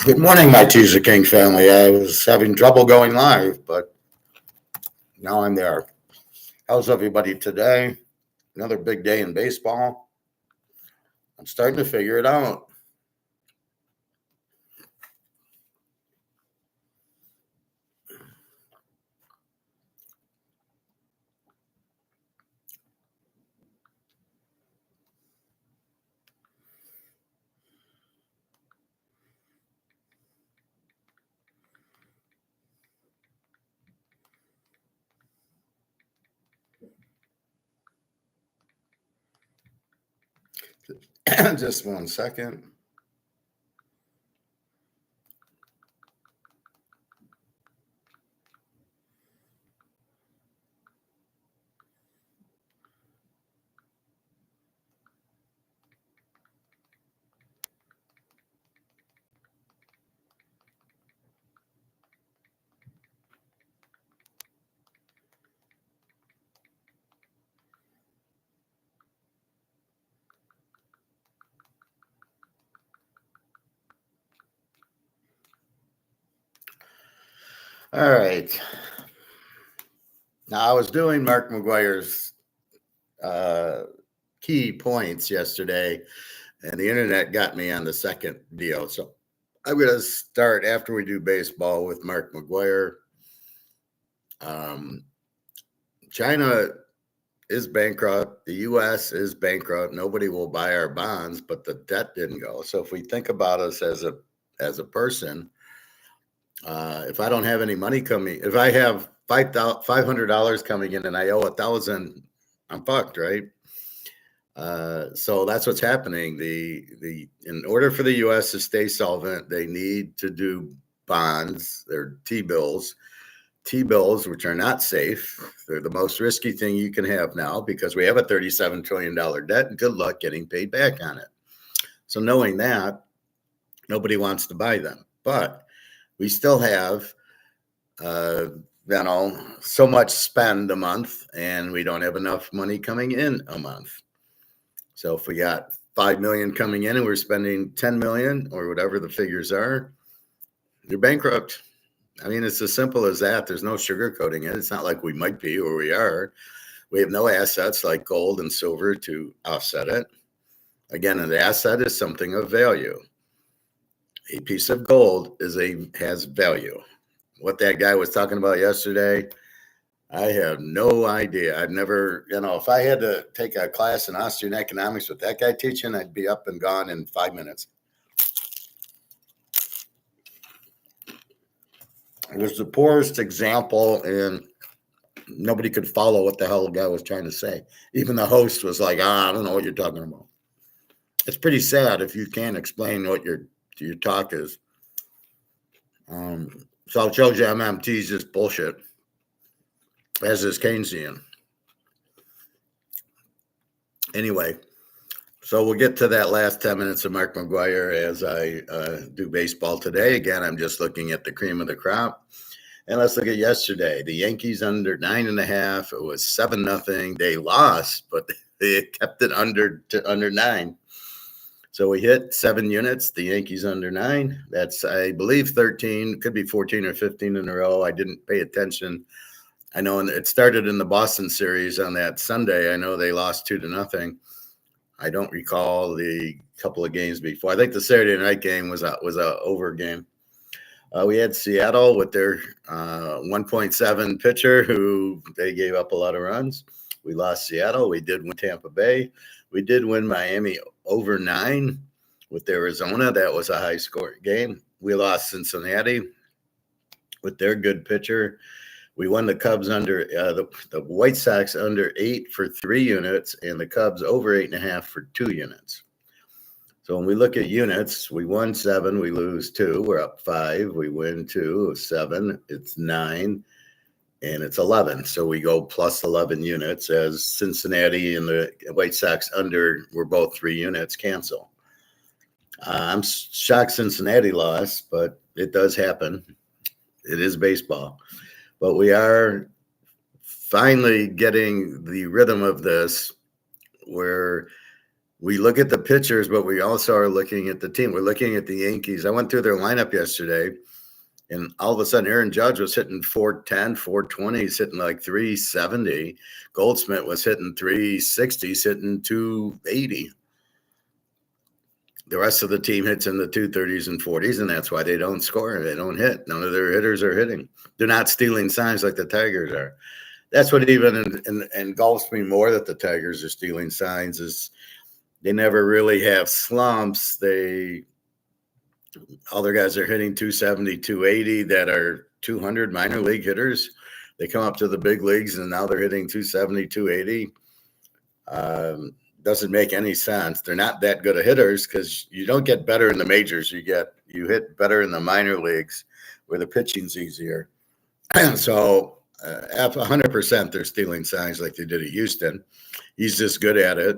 Good morning, my Teaserking family. I was having trouble going live, but now I'm there. How's everybody today? Another big day in baseball. I'm starting to figure it out. Just 1 second. All right. Now, I was doing Mark McGuire's key points yesterday, and the internet got me on the second deal. So I'm going to start after we do baseball with Mark McGuire. China is bankrupt. The U.S. is bankrupt. Nobody will buy our bonds, but the debt didn't go. So if we think about us as a person, if I don't have any money coming, if I have $500 coming in and I owe $1,000, I'm fucked, right? So that's what's happening. In order for the U.S. to stay solvent, they need to do bonds. They're T-bills. T-bills, which are not safe. They're the most risky thing you can have now because we have a $37 trillion debt, and good luck getting paid back on it. So knowing that, nobody wants to buy them. But we still have, so much spend a month, and we don't have enough money coming in a month. So if we got 5 million coming in and we're spending 10 million or whatever the figures are, you're bankrupt. I mean, it's as simple as that. There's no sugarcoating it. It's not like we might be or we are. We have no assets like gold and silver to offset it. Again, an asset is something of value. A piece of gold has value. What that guy was talking about yesterday, I have no idea. I've never, if I had to take a class in Austrian economics with that guy teaching, I'd be up and gone in 5 minutes. It was the poorest example, and nobody could follow what the hell the guy was trying to say. Even the host was like, I don't know what you're talking about. It's pretty sad if you can't explain what your talk is. So it shows you MMT is just bullshit, as is Keynesian. Anyway, so we'll get to that last 10 minutes of Mark McGuire as I do baseball today. Again, I'm just looking at the cream of the crop. And let's look at yesterday. The Yankees under 9.5. It was 7-0. They lost, but they kept it under 9. So we hit 7 units. The Yankees under 9. That's, I believe, 13. Could be 14 or 15 in a row. I didn't pay attention. I know it started in the Boston series on that Sunday. I know they lost 2-0. I don't recall the couple of games before. I think the Saturday night game was a over game. We had Seattle with their 1.7 pitcher who they gave up a lot of runs. We lost Seattle. We did win Tampa Bay. We did win Miami over 9 with Arizona. That was a high scoring game. We lost Cincinnati with their good pitcher. We won the Cubs under the White Sox under 8 for 3 units and the Cubs over 8.5 for 2 units. So when we look at units, we won 7, we lose 2, we're up 5, we win 2, 7, it's 9, and it's 11. So we go plus 11 units as Cincinnati and the White Sox under were both 3 units cancel. I'm shocked Cincinnati lost, but it does happen. It is baseball. But we are finally getting the rhythm of this where we look at the pitchers, but we also are looking at the team. We're looking at the Yankees. I went through their lineup yesterday, and all of a sudden Aaron Judge was hitting 410, 420. He's hitting like 370. Goldsmith was hitting 360, hitting 280. The rest of the team hits in the 230s and 40s, and that's why they don't score. They don't hit. None of their hitters are hitting. They're not stealing signs like the Tigers are. That's what even engulfs me more that the Tigers are stealing signs is they never really have slumps. All their guys are hitting 270, 280 that are 200 minor league hitters. They come up to the big leagues, and now they're hitting 270, 280. Doesn't make any sense. They're not that good of hitters because you don't get better in the majors. You hit better in the minor leagues where the pitching's easier. So 100% they're stealing signs like they did at Houston. He's just good at it.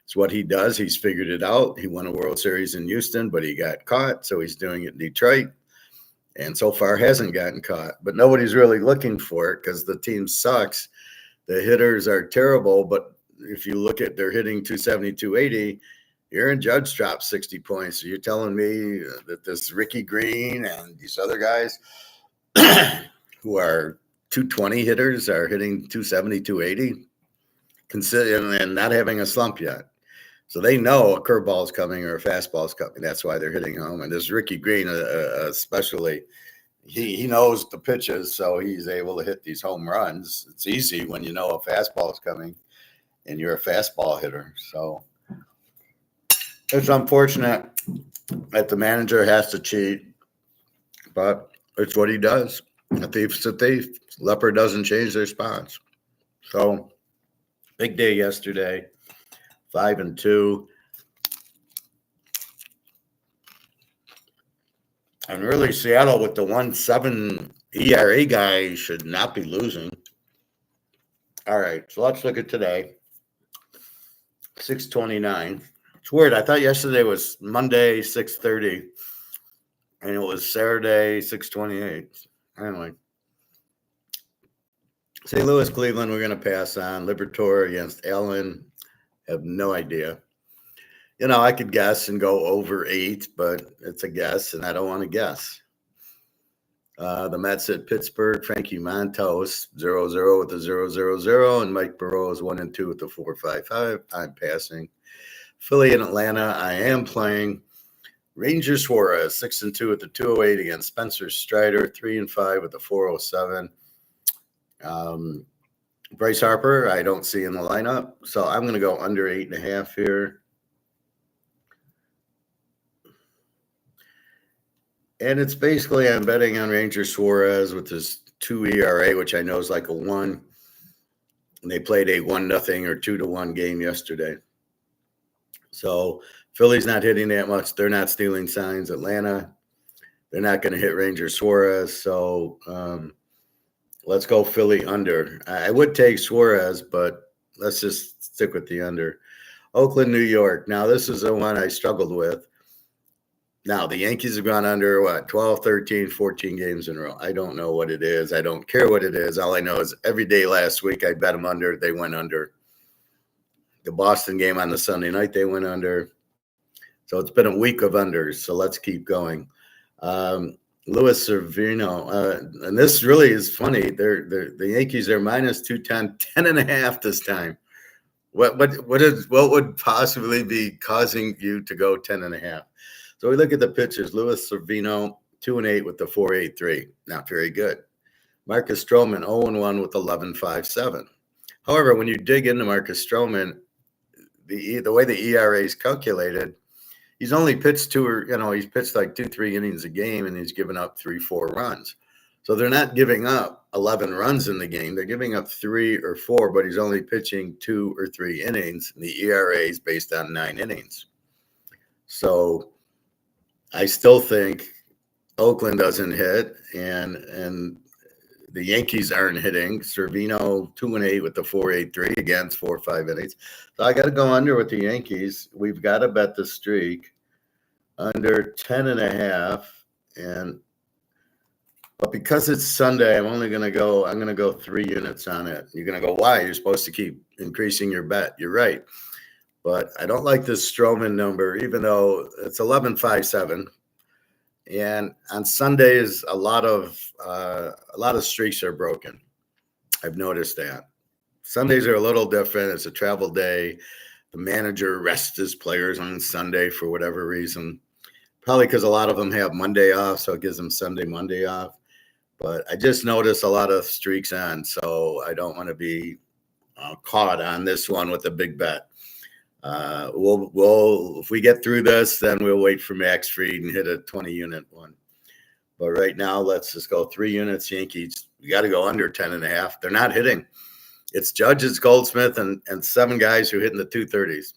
It's what he does. He's figured it out. He won a World Series in Houston, but he got caught. So he's doing it in Detroit. And so far hasn't gotten caught. But nobody's really looking for it because the team sucks. The hitters are terrible, but if you look at they're hitting 270, 280, Aaron Judge dropped 60 points. So you're telling me that this Ricky Green and these other guys who are 220 hitters are hitting 270, 280, and not having a slump yet. So they know a curveball is coming or a fastball is coming. That's why they're hitting home. And this Ricky Green, especially, he knows the pitches, so he's able to hit these home runs. It's easy when you know a fastball is coming and you're a fastball hitter. So it's unfortunate that the manager has to cheat, but it's what he does. A thief's a thief. Leopard doesn't change their spots. So big day yesterday, 5-2. And really, Seattle with the 1.7 ERA guy should not be losing. All right, so let's look at today. 6:29. It's weird. I thought yesterday was Monday, 6:30, and it was Saturday, 6:28. Anyway, St. Louis, Cleveland, we're going to pass on. Liberatore against Allen. Have no idea. I could guess and go over 8, but it's a guess, and I don't want to guess. The Mets at Pittsburgh, Frankie Montas, 0-0 with the 0-0-0, and Mike Burrows 1-2 with the 4.55. I'm passing. Philly and Atlanta, I am playing. Ranger Suarez, 6-2 with the 208 against Spencer Strider, 3-5 with the 407. Bryce Harper, I don't see in the lineup, so I'm going to go under 8.5 here. And it's basically I'm betting on Ranger Suarez with his 2 ERA, which I know is like a 1. And they played a 1-0 or 2-1 game yesterday. So Philly's not hitting that much. They're not stealing signs. Atlanta, they're not going to hit Ranger Suarez. So let's go Philly under. I would take Suarez, but let's just stick with the under. Oakland, New York. Now, this is the one I struggled with. Now, the Yankees have gone under, 12, 13, 14 games in a row. I don't know what it is. I don't care what it is. All I know is every day last week I bet them under. They went under. The Boston game on the Sunday night, they went under. So it's been a week of unders. So let's keep going. Luis Severino, and this really is funny. The Yankees are minus 210, 10.5 this time. What would possibly be causing you to go 10.5? So we look at the pitchers. Luis Severino, 2-8 with the 4.83. Not very good. Marcus Stroman, 0-1 with 11.57. However, when you dig into Marcus Stroman, the way the ERA is calculated, he's only pitched he's pitched like 2-3 innings a game, and he's given up 3-4 runs. So they're not giving up 11 runs in the game. They're giving up 3 or 4, but he's only pitching 2 or 3 innings. And the ERA is based on 9 innings. So I still think Oakland doesn't hit, and the Yankees aren't hitting. Servino 2-8 with the 4.83 against 4 or 5 innings. So I got to go under with the Yankees. We've got to bet the streak under 10.5, but because it's Sunday, I'm going to go 3 units on it. You're going to go, why? You're supposed to keep increasing your bet. You're right. but I don't like this Stroman number, even though it's 11.57. And on Sundays, a lot of streaks are broken. I've noticed that. Sundays are a little different. It's a travel day. The manager rests his players on Sunday for whatever reason. Probably because a lot of them have Monday off, so it gives them Sunday, Monday off. But I just noticed a lot of streaks on, so I don't want to be caught on this one with a big bet. We'll if we get through this, then we'll wait for Max Fried and hit a 20-unit one. But right now, let's just go 3 units. Yankees, you got to go under 10.5. They're not hitting. It's Judge, it's Goldsmith, and 7 guys who hit in the 230s.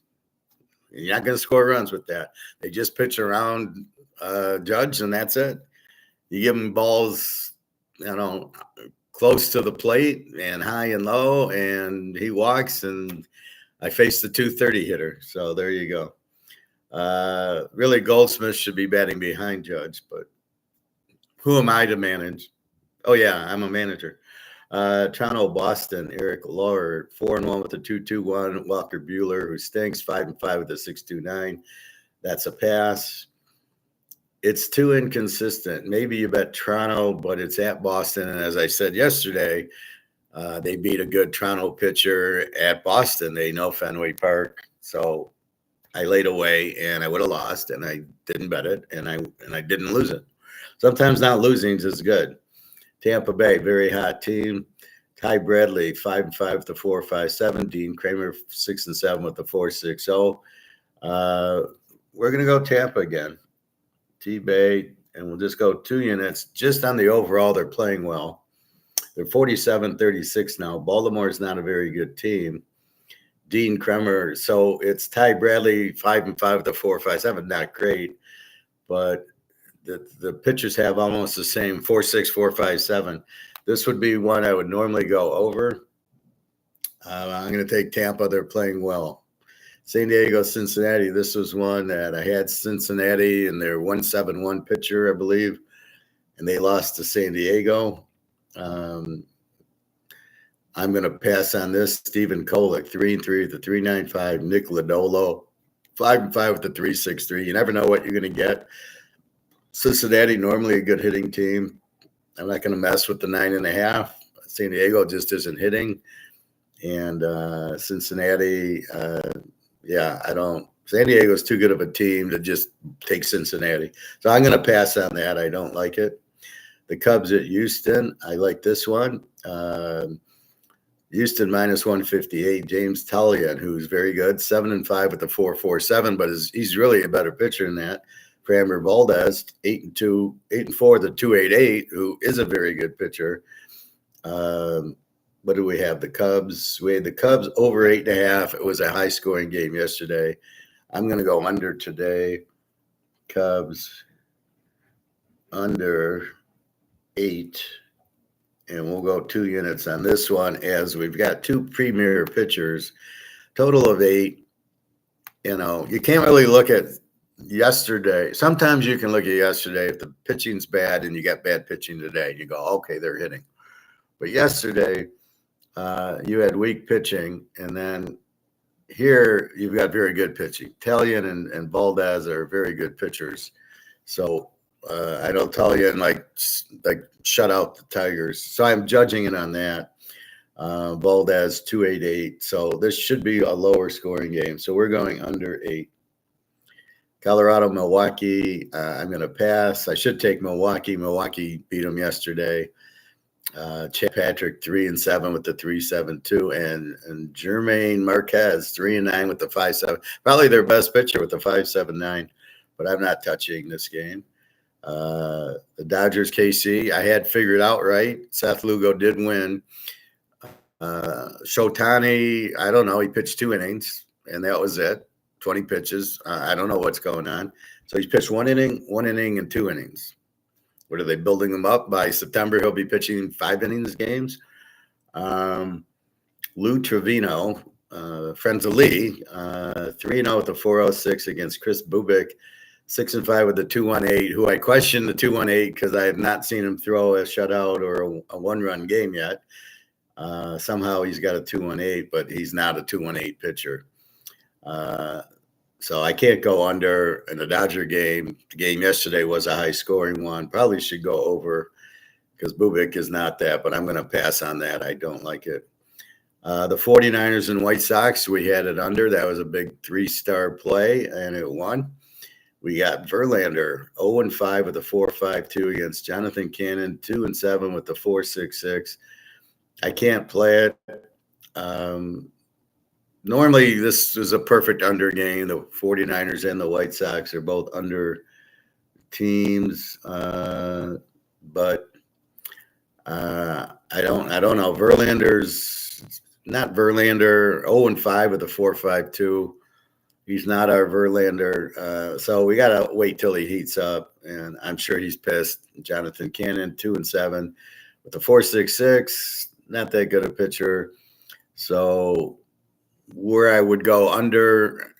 You're not going to score runs with that. They just pitch around Judge, and that's it. You give him balls, close to the plate and high and low, and he walks, and I face the 230 hitter. So there you go. Really, Goldsmith should be batting behind Judge, but who am I to manage? Oh, yeah, I'm a manager. Toronto, Boston, Eric Lauer, 4-1 with a 2.21. Walker Buehler, who stinks, 5-5 with a 6.29. That's a pass. It's too inconsistent. Maybe you bet Toronto, but it's at Boston. And as I said yesterday, they beat a good Toronto pitcher at Boston. They know Fenway Park. So I laid away, and I would have lost, and I didn't bet it, and I didn't lose it. Sometimes not losing is good. Tampa Bay, very hot team. Ty Bradley, 5-5 with the 4.57. Dean Kramer, 6-7 with the 4.60. We're going to go Tampa again. T-Bay, and we'll just go 2 units. Just on the overall, they're playing well. They're 47-36 now. Baltimore's not a very good team. Dean Kramer, so it's Ty Bradley, 5-5 with the 4.57. Not great, but the pitchers have almost the same 4.6, 4.57. This would be one I would normally go over. I'm going to take Tampa. They're playing well. San Diego, Cincinnati. This was one that I had Cincinnati and their 1.71 pitcher, I believe, and they lost to San Diego. I'm going to pass on this. Stephen Kolek, 3-3 with the 3.95. Nick Lodolo, 5-5 with the 3.63. You never know what you're going to get. Cincinnati, normally a good hitting team. I'm not going to mess with the 9.5. San Diego just isn't hitting. And Cincinnati, I don't. San Diego's too good of a team to just take Cincinnati. So I'm going to pass on that. I don't like it. The Cubs at Houston, I like this one. Houston minus 158. James Talion, who's very good, 7-5 with the 4.47, but he's really a better pitcher than that. Framber Valdez, 8-4 with the 2.88, who is a very good pitcher. What do we have? The Cubs. We had the Cubs over 8.5. It was a high-scoring game yesterday. I'm going to go under today. Cubs under 8. And we'll go 2 units on this one as we've got 2 premier pitchers, total of 8. You can't really look at yesterday. Sometimes you can look at yesterday if the pitching's bad and you got bad pitching today. You go, okay, they're hitting. But yesterday, you had weak pitching, and then here you've got very good pitching. Talion and Valdez are very good pitchers. So I don't Talion like shut out the Tigers. So I'm judging it on that. Valdez 2.88. So this should be a lower scoring game. So we're going under 8. Colorado, Milwaukee, I'm going to pass. I should take Milwaukee. Milwaukee beat them yesterday. Chad Patrick, 3-7 with the 3.72. And Jermaine Marquez, 3-9 with the 5.7. Probably their best pitcher with the 5.79. But I'm not touching this game. The Dodgers, KC, I had figured out right. Seth Lugo did win. Shotani, I don't know. He pitched 2 innings, and that was it. 20 pitches. I don't know what's going on. So he's pitched 1 inning, and 2 innings. What are they building him up? By September, he'll be pitching 5 innings games. Lou Trevino, friends of Lee, 3-0 with the 4.06 against Chris Bubik, 6-5 with the 2.18, who I question the 2.18 because I have not seen him throw a shutout or a 1-run game yet. Somehow he's got a 2.18, but he's not a 2.18 pitcher. So I can't go under in the Dodger game. The game yesterday was a high-scoring one. Probably should go over because Bubik is not that, but I'm going to pass on that. I don't like it. The 49ers and White Sox, we had it under. That was a big 3-star play, and it won. We got Verlander 0-5 with a 4.52 against Jonathan Cannon, 2-7 with the 4.66. I can't play it. Normally, this is a perfect under game. The 49ers and the White Sox are both under teams, but I don't know. Verlander's not Verlander. 0-5 with a 4.52. He's not our Verlander. So we gotta wait till he heats up, and I'm sure he's pissed. Jonathan Cannon 2-7 with the 4.66. Not that good a pitcher. So where I would go under,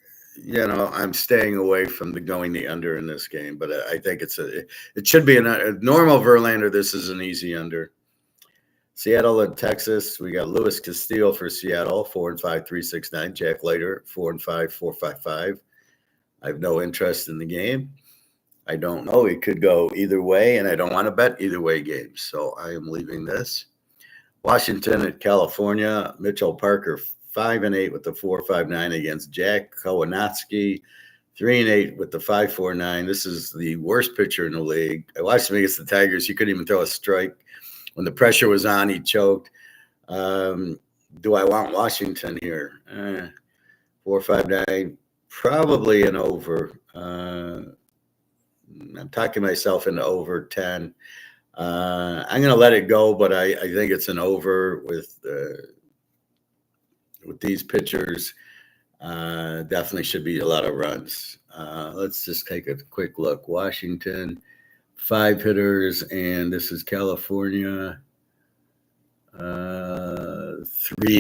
I'm staying away from going the under in this game, but I think it should be a normal Verlander. This is an easy under. Seattle and Texas, we got Luis Castillo for Seattle, 4-5, 3.69. Jack Leiter, 4-5, 4.55. I have no interest in the game. I don't know. It could go either way, and I don't want to bet either way games, so I am leaving this. Washington at California, Mitchell Parker, 5-8 with the 4.59 against Jack Kowalski, 3-8 with the 5.49. This is the worst pitcher in the league. I watched him against the Tigers. He couldn't even throw a strike. When the pressure was on, he choked. Do I want Washington here? 4.59, probably an over. I'm talking myself into over 10. I'm going to let it go, but I think it's an over with these pitchers. Definitely should be a lot of runs. Let's just take a quick look. Washington, 5 hitters, and this is California. 3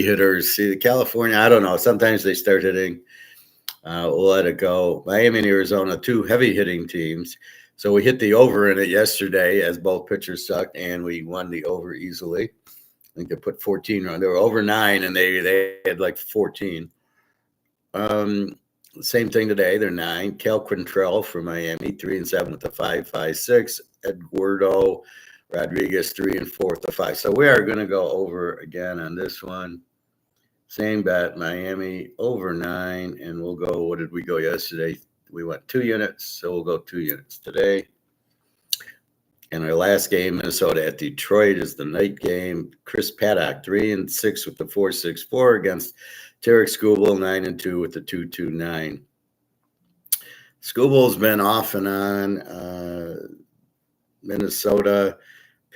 hitters. See, California, I don't know. Sometimes they start hitting. We'll let it go. Miami and Arizona, 2 heavy hitting teams. So we hit the over in it yesterday as both pitchers sucked, and we won the over easily. I think they put 14 on. They were over 9, and they had like 14. Same thing today. They're 9. Cal Quantrill for Miami, 3-7 with the 5.56. Eduardo Rodriguez, 3-4 with the 5. So we are going to go over again on this one. Same bet, Miami over 9, and we'll go. What did we go yesterday? We went 2 units, so we'll go 2 units today. And our last game, Minnesota at Detroit, is the night game. Chris Paddock, 3-6 with the 4.64 against Tarek Skubal, 9-2 with the 2.29. Skubal's been off and on. Minnesota,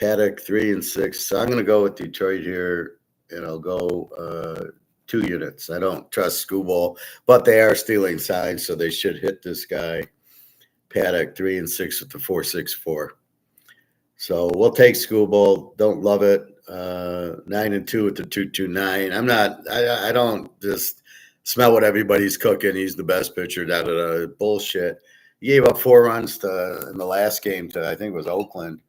Paddock, 3-6. So I'm going to go with Detroit here, and I'll go 2 units. I don't trust Skubal, but they are stealing signs, so they should hit this guy. Paddock, 3-6 with the 4.64. So we'll take Skubal. Don't love it. 9-2 with the 2.29. I don't just smell what everybody's cooking. He's the best pitcher. Bullshit. He gave up 4 runs in the last game to, I think it was Oakland.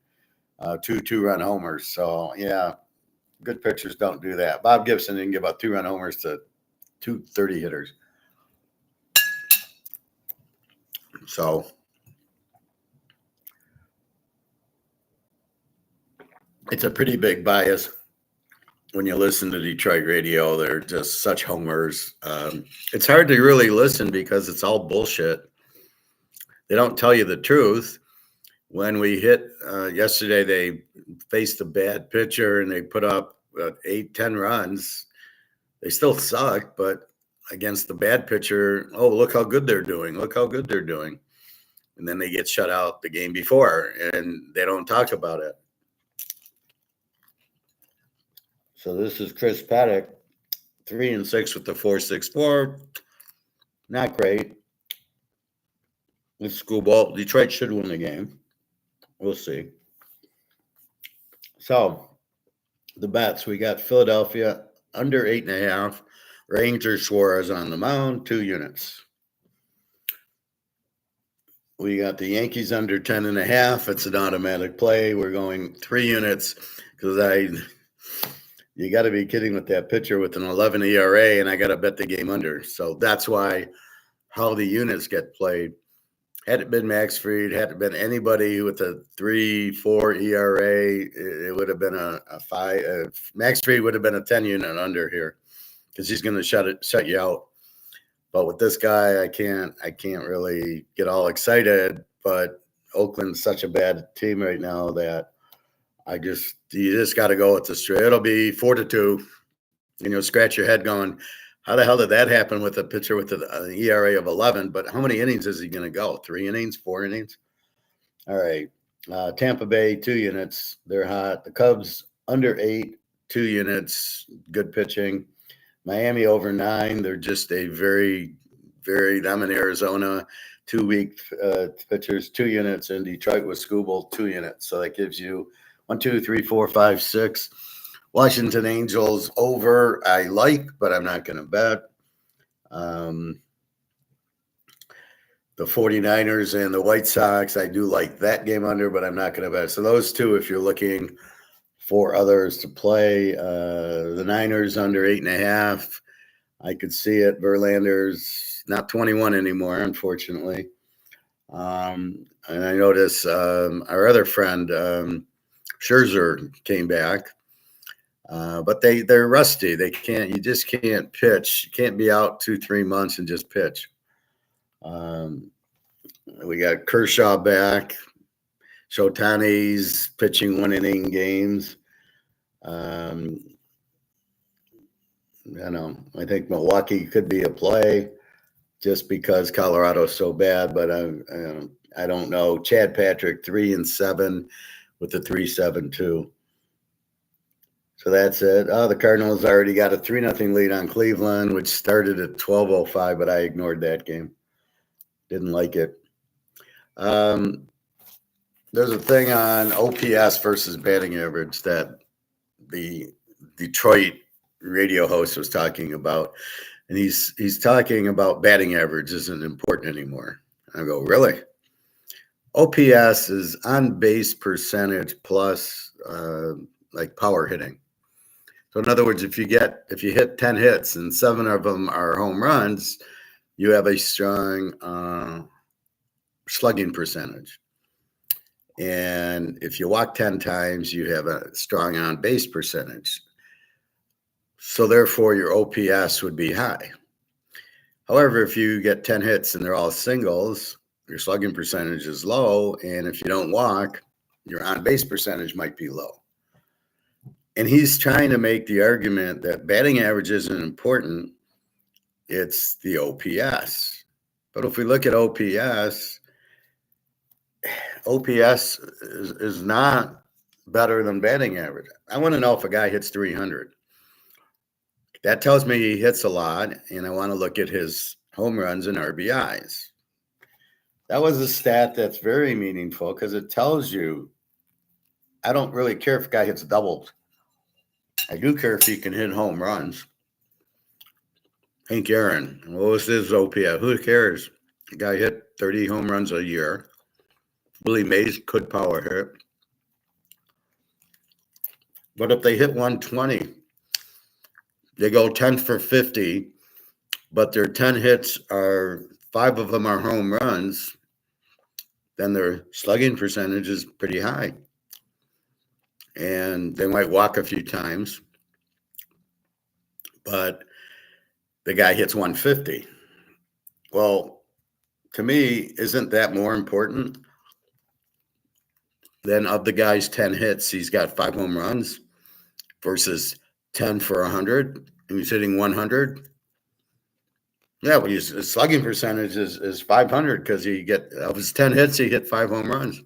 2 2-run homers. So yeah, good pitchers don't do that. Bob Gibson didn't give up 2-run homers to 230 hitters. So it's a pretty big bias when you listen to Detroit radio. They're just such homers. It's hard to really listen because it's all bullshit. They don't tell you the truth. When we hit yesterday, they faced a bad pitcher and they put up 8-10 runs. They still suck, but against the bad pitcher, oh, look how good they're doing. Look how good they're doing. And then they get shut out the game before, and they don't talk about it. So this is Chris Paddock, 3-6 with the 4.64. Not great. With Skubal, Detroit should win the game. We'll see. So the bets, we got Philadelphia under 8.5. Ranger Suarez on the mound, 2 units. We got the Yankees under 10.5. It's an automatic play. We're going 3 units because You got to be kidding with that pitcher with an 11 ERA, and I got to bet the game under. So that's why how the units get played. Had it been Max Fried, had it been anybody with a 3.4 ERA, it would have been a 5. Max Fried would have been a 10 unit under here because he's going to shut you out. But with this guy, I can't really get all excited. But Oakland's such a bad team right now that you just got to go with the straight. It'll be 4-2, and you'll scratch your head going, how the hell did that happen with a pitcher with an ERA of 11? But how many innings is he going to go? 3 innings, 4 innings? All right. Tampa Bay, 2 units. They're hot. The Cubs under 8, 2 units. Good pitching. Miami over 9. They're just a very, very, I'm in Arizona, 2 weak pitchers, 2 units. And Detroit with Scooble, 2 units. So that gives you 1, 2, 3, 4, 5, 6. Washington Angels over, I like, but I'm not going to bet. The 49ers and the White Sox, I do like that game under, but I'm not going to bet. So those two, if you're looking for others to play, the Niners under 8.5, I could see it. Verlander's not 21 anymore, unfortunately. And I notice our other friend, Scherzer, came back. But they're rusty. You just can't pitch. You can't be out 2-3 months and just pitch. We got Kershaw back. Shotani's pitching 1 inning games. I think Milwaukee could be a play just because Colorado's so bad, but I don't know. Chad Patrick 3-7 with the 3.72. So that's it. The Cardinals already got a 3-0 lead on Cleveland, which started at 12:05, but I ignored that game. Didn't like it. There's a thing on OPS versus batting average that the Detroit radio host was talking about, and he's talking about batting average isn't important anymore. I go, really? OPS is on base percentage plus like power hitting. So in other words, if you hit 10 hits and 7 of them are home runs, you have a strong slugging percentage. And if you walk 10 times, you have a strong on-base percentage. So therefore, your OPS would be high. However, if you get 10 hits and they're all singles, your slugging percentage is low. And if you don't walk, your on-base percentage might be low. And he's trying to make the argument that batting average isn't important. It's the OPS. But if we look at OPS is not better than batting average. I want to know if a guy hits 300. That tells me he hits a lot, and I want to look at his home runs and RBIs. That was a stat that's very meaningful because it tells you I don't really care if a guy hits doubles. I do care if he can hit home runs. Hank Aaron, what was his OPS? Who cares? The guy hit 30 home runs a year. Willie Mays could power hit. But if they hit 120, they go 10 for 50, but their 10 hits are 5 of them are home runs, then their slugging percentage is pretty high. And they might walk a few times, but the guy hits 150. Well, to me, isn't that more important than of the guy's 10 hits, he's got 5 home runs versus 10 for 100, and he's hitting 100? Yeah, well, his slugging percentage is 500 because of his 10 hits, he hit 5 home runs.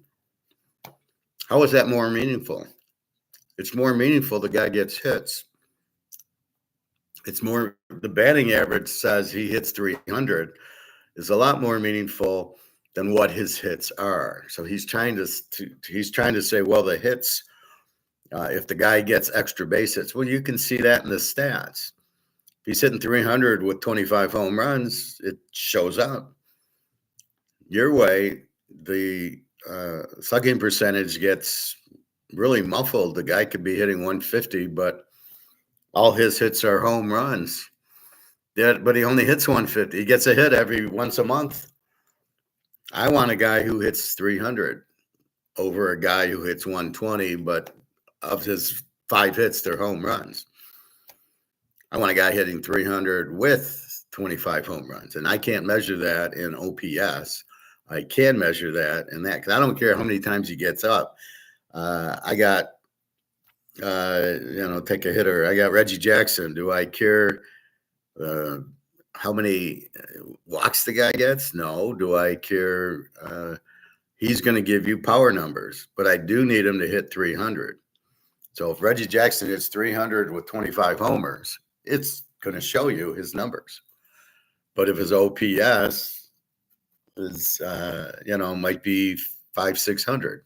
How is that more meaningful? It's more meaningful the guy gets hits. It's more, the batting average says he hits 300 is a lot more meaningful than what his hits are. So he's trying to say, well, the hits, if the guy gets extra base hits, well, you can see that in the stats. If he's hitting 300 with 25 home runs, it shows up. Your way, the slugging percentage gets really muffled. The guy could be hitting 150, but All his hits are home runs. Yeah, but he only hits 150. He gets a hit every once a month. I want a guy who hits 300 over a guy who hits 120, but of his 5 hits, they're home runs. I want a guy hitting 300 with 25 home runs, and I can't measure that in OPS. I can measure that in that because I don't care how many times he gets up. I got, take a hitter. I got Reggie Jackson. Do I care how many walks the guy gets? No. Do I care? He's going to give you power numbers, but I do need him to hit 300. So if Reggie Jackson hits 300 with 25 homers, it's going to show you his numbers. But if his OPS is, might be 500-600.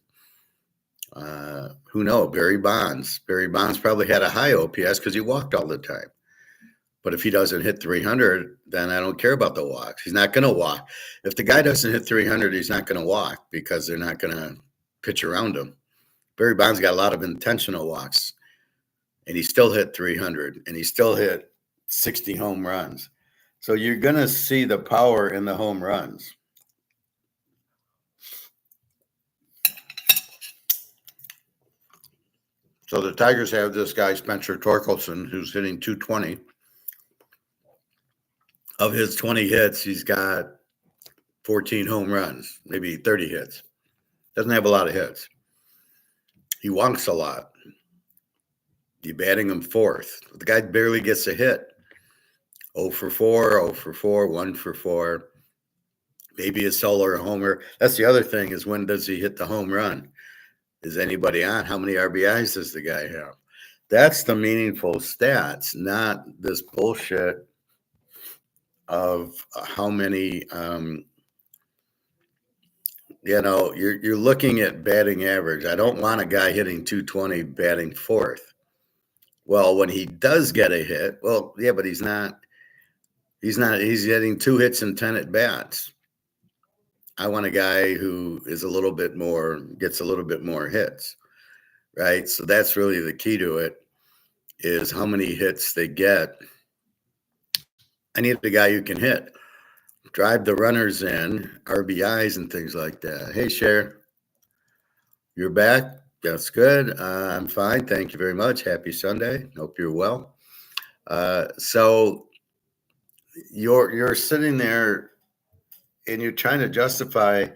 Who knows? Barry Bonds. Barry Bonds probably had a high OPS because he walked all the time. But if he doesn't hit 300, then I don't care about the walks. He's not going to walk. If the guy doesn't hit 300, he's not going to walk because they're not going to pitch around him. Barry Bonds got a lot of intentional walks, and he still hit 300, and he still hit 60 home runs. So you're going to see the power in the home runs. So the Tigers have this guy, Spencer Torkelson, who's hitting 220. Of his 20 hits, he's got 14 home runs, maybe 30 hits. Doesn't have a lot of hits. He walks a lot. You're batting him fourth. The guy barely gets a hit. 0 for 4, 0 for 4, 1 for 4. Maybe a solo or a homer. That's the other thing is when does he hit the home run? Is anybody on? How many RBIs does the guy have? That's the meaningful stats, not this bullshit of how many you're looking at batting average. I don't want a guy hitting 220 batting fourth. Well, when he does get a hit, well, yeah, but he's getting 2 hits and 10 at bats. I want a guy who is gets a little bit more hits, right? So that's really the key to it is how many hits they get. I need a guy who can hit, drive the runners in, RBIs and things like that. Hey, Cher, you're back. That's good. I'm fine. Thank you very much. Happy Sunday. Hope you're well. So you're sitting there and you're trying to justify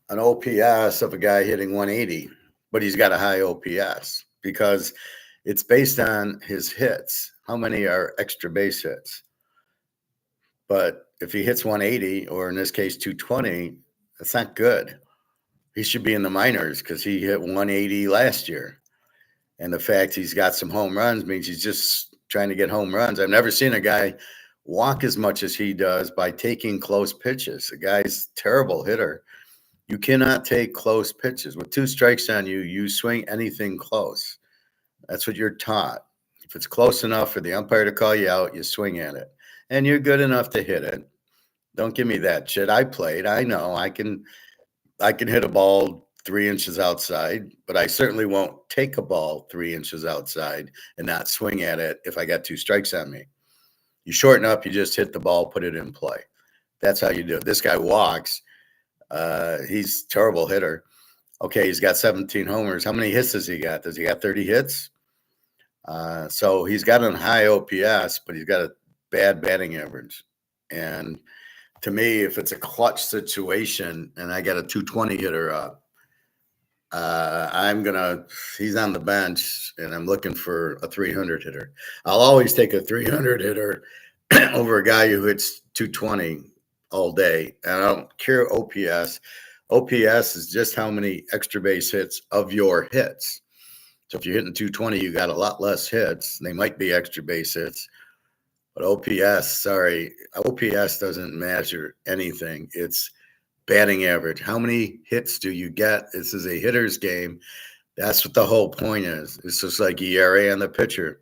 an OPS of a guy hitting 180, but he's got a high OPS because it's based on his hits. How many are extra base hits? But if he hits 180, or in this case 220, that's not good. He should be in the minors because he hit 180 last year. And the fact he's got some home runs means he's just trying to get home runs. I've never seen a guy walk as much as he does by taking close pitches. The guy's a terrible hitter. You cannot take close pitches. With 2 strikes on you, you swing anything close. That's what you're taught. If it's close enough for the umpire to call you out, you swing at it. And you're good enough to hit it. Don't give me that shit. I played. I know I can hit a ball 3 inches outside, but I certainly won't take a ball 3 inches outside and not swing at it if I got 2 strikes on me. You shorten up, you just hit the ball, put it in play. That's how you do it. This guy walks. He's a terrible hitter. Okay, he's got 17 homers. How many hits does he got? Does he got 30 hits? So he's got a high OPS, but he's got a bad batting average. And to me, if it's a clutch situation and I got a 220 hitter up, he's on the bench and I'm looking for a 300 hitter. I'll always take a 300 hitter over a guy who hits 220 all day. And I don't care OPS. OPS is just how many extra base hits of your hits. So if you're hitting 220, you got a lot less hits. They might be extra base hits. But OPS doesn't measure anything. It's batting average. How many hits do you get? This is a hitter's game. That's what the whole point is. It's just like ERA on the pitcher.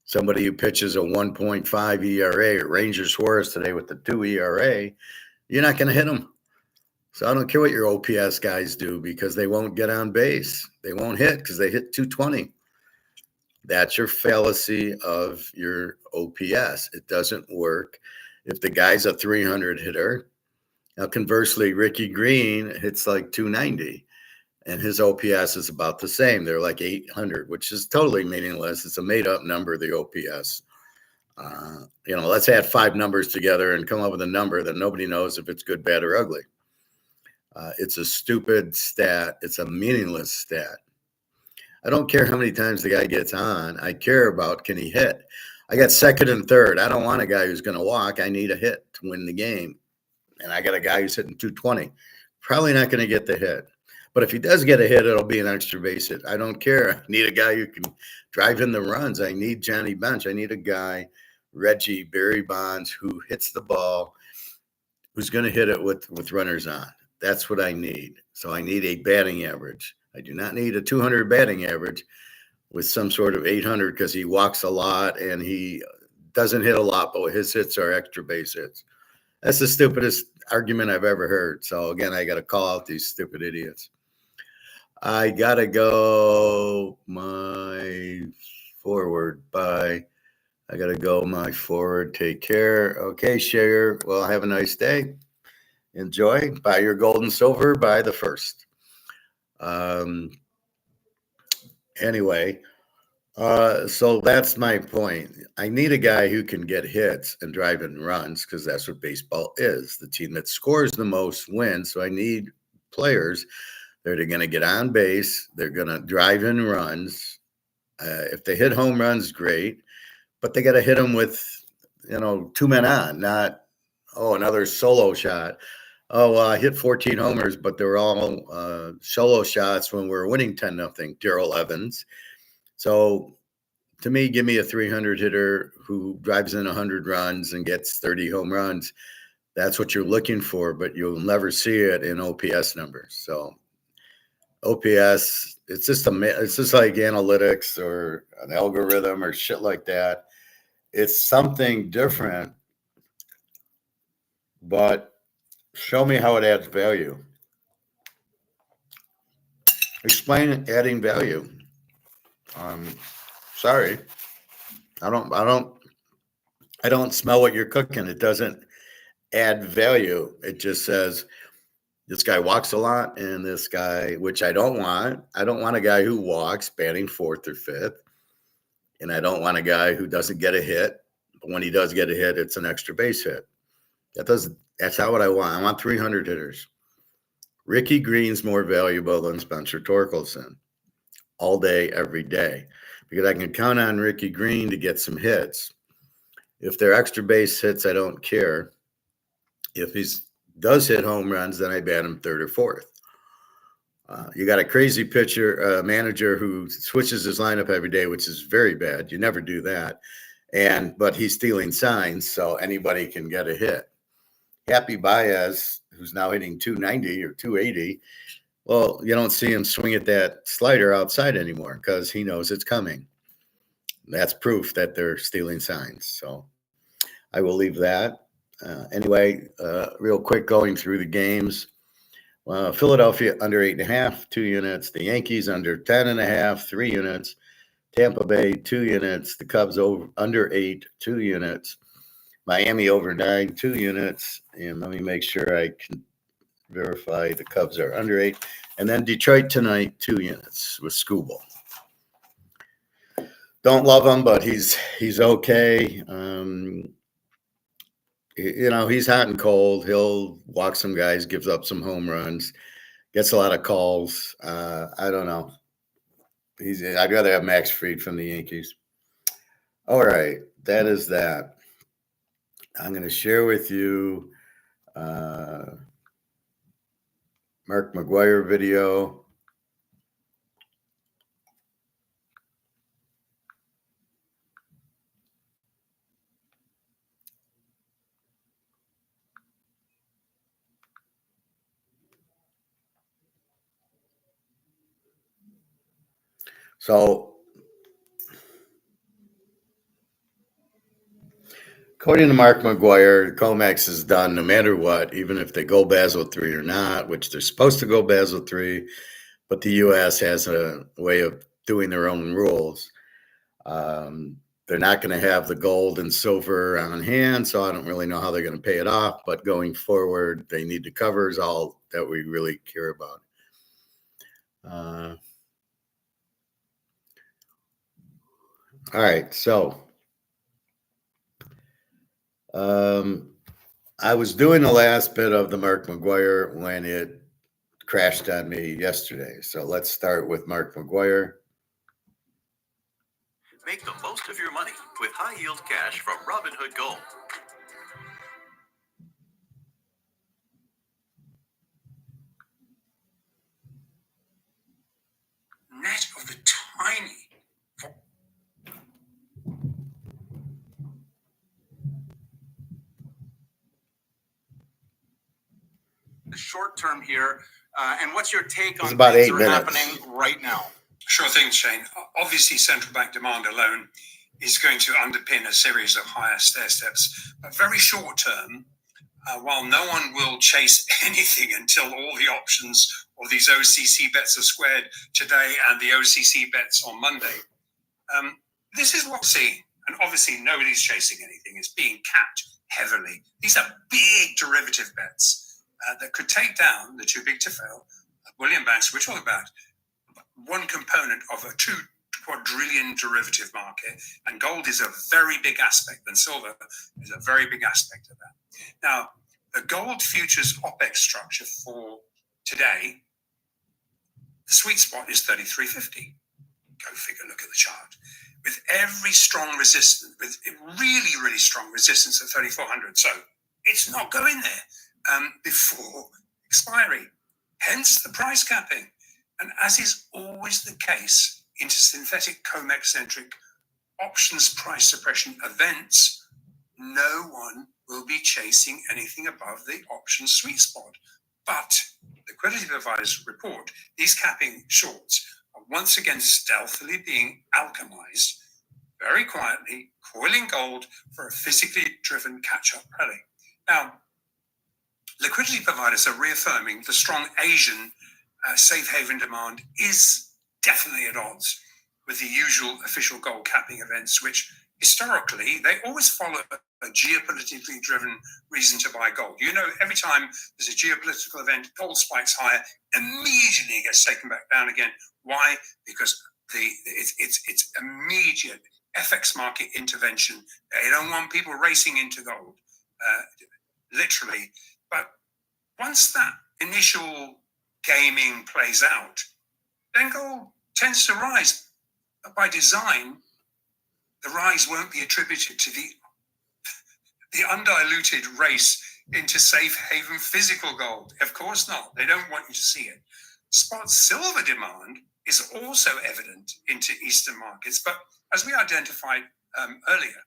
Somebody who pitches a 1.5 ERA, Ranger Suarez today with the 2 ERA, you're not going to hit them. So I don't care what your OPS guys do because they won't get on base. They won't hit because they hit 220. That's your fallacy of your OPS. It doesn't work if the guy's a 300 hitter. Now, conversely, Ricky Green hits like 290, and his OPS is about the same. They're like 800, which is totally meaningless. It's a made-up number, the OPS. Let's add 5 numbers together and come up with a number that nobody knows if it's good, bad, or ugly. It's a stupid stat. It's a meaningless stat. I don't care how many times the guy gets on. I care about, can he hit? I got second and third. I don't want a guy who's going to walk. I need a hit to win the game. And I got a guy who's hitting 220. Probably not going to get the hit. But if he does get a hit, it'll be an extra base hit. I don't care. I need a guy who can drive in the runs. I need Johnny Bench. I need a guy, Reggie, Barry Bonds, who hits the ball, who's going to hit it with runners on. That's what I need. So I need a batting average. I do not need a 200 batting average with some sort of 800 because he walks a lot and he doesn't hit a lot, but his hits are extra base hits. That's the stupidest argument I've ever heard. So again, I got to call out these stupid idiots. I got to go my forward. Bye. I got to go my forward. Take care. Okay, share. Well, have a nice day. Enjoy. Buy your gold and silver by the 1st. Anyway, so that's my point. I need a guy who can get hits and drive in runs because that's what baseball is. The team that scores the most wins. So I need players that are going to get on base. They're going to drive in runs. If they hit home runs, great. But they got to hit them with, 2 men on, not, another solo shot. Oh, well, I hit 14 homers, but they were all solo shots when we were winning 10-0, Darrell Evans. So to me, give me a 300 hitter who drives in 100 runs and gets 30 home runs. That's what you're looking for, but you'll never see it in OPS numbers. So OPS, it's just like analytics or an algorithm or shit like that. It's something different, but show me how it adds value. Explain adding value. Sorry. I don't smell what you're cooking. It doesn't add value. It just says this guy walks a lot and this guy, which I don't want. I don't want a guy who walks batting 4th or 5th. And I don't want a guy who doesn't get a hit. But when he does get a hit, it's an extra base hit. That's not what I want. I want 300 hitters. Ricky Green's more valuable than Spencer Torkelson all day, every day, because I can count on Ricky Green to get some hits. If they're extra base hits, I don't care. If he does hit home runs, then I bat him 3rd or 4th. You got a crazy manager who switches his lineup every day, which is very bad. You never do that. But he's stealing signs, so anybody can get a hit. Happy Baez, who's now hitting 290 or 280, well, you don't see him swing at that slider outside anymore because he knows it's coming. That's proof that they're stealing signs. So I will leave that. Anyway, real quick, going through the games. Philadelphia under 8.5, 2 units. The Yankees under 10.5, 3 units. Tampa Bay, 2 units. The Cubs under 8, 2 units. Miami over 9, 2 units. And let me make sure I can verify the Cubs are under 8. And then Detroit tonight, 2 units with Skubal. Don't love him, but he's okay. He's hot and cold. He'll walk some guys, gives up some home runs, gets a lot of calls. I don't know. I'd rather have Max Fried from the Yankees. All right, that is that. I'm going to share with you Mark McGwire video. So, according to Mark McGwire, comex is done no matter what, even if they go Basel III or not, which they're supposed to go Basel III, but the U.S. has a way of doing their own rules. They're not going to have the gold and silver on hand, so I don't really know how they're going to pay it off. But going forward, they need to cover is all that we really care about. All right, so I was doing the last bit of the Mark McGwire when it crashed on me yesterday. So let's start with Mark McGwire. Make the most of your money with high-yield cash from Robinhood Gold. Net of the tiny. The short term here, and what's your take on about things 8 that are minutes happening right now? Sure thing, Shane. Obviously, central bank demand alone is going to underpin a series of higher stair steps. But very short term, while no one will chase anything until all the options or these OCC bets are squared today and the OCC bets on Monday, this is what we're seeing. And obviously, nobody's chasing anything. It's being capped heavily. These are big derivative bets that could take down the too big to fail William Banks. We're talking about one component of a 2 quadrillion derivative market, and gold is a very big aspect, and silver is a very big aspect of that. Now, the gold futures OPEX structure for today, the sweet spot is 33.50. Go figure, look at the chart. With every strong resistance, with really, really strong resistance at 3,400. So it's not going there before expiry. Hence the price capping. And as is always the case in synthetic comex-centric options price suppression events, no one will be chasing anything above the options sweet spot. But liquidity providers report these capping shorts are once again stealthily being alchemized, very quietly, coiling gold for a physically driven catch-up rally. Now, liquidity providers are reaffirming the strong Asian safe haven demand is definitely at odds with the usual official gold capping events, which historically, they always follow a geopolitically driven reason to buy gold. You know, every time there's a geopolitical event, gold spikes higher, immediately gets taken back down again. Why? Because it's immediate FX market intervention. They don't want people racing into gold, literally. But once that initial gaming plays out, then gold tends to rise. But by design, the rise won't be attributed to the undiluted race into safe haven physical gold. Of course not. They don't want you to see it. Spot silver demand is also evident into Eastern markets. But as we identified earlier,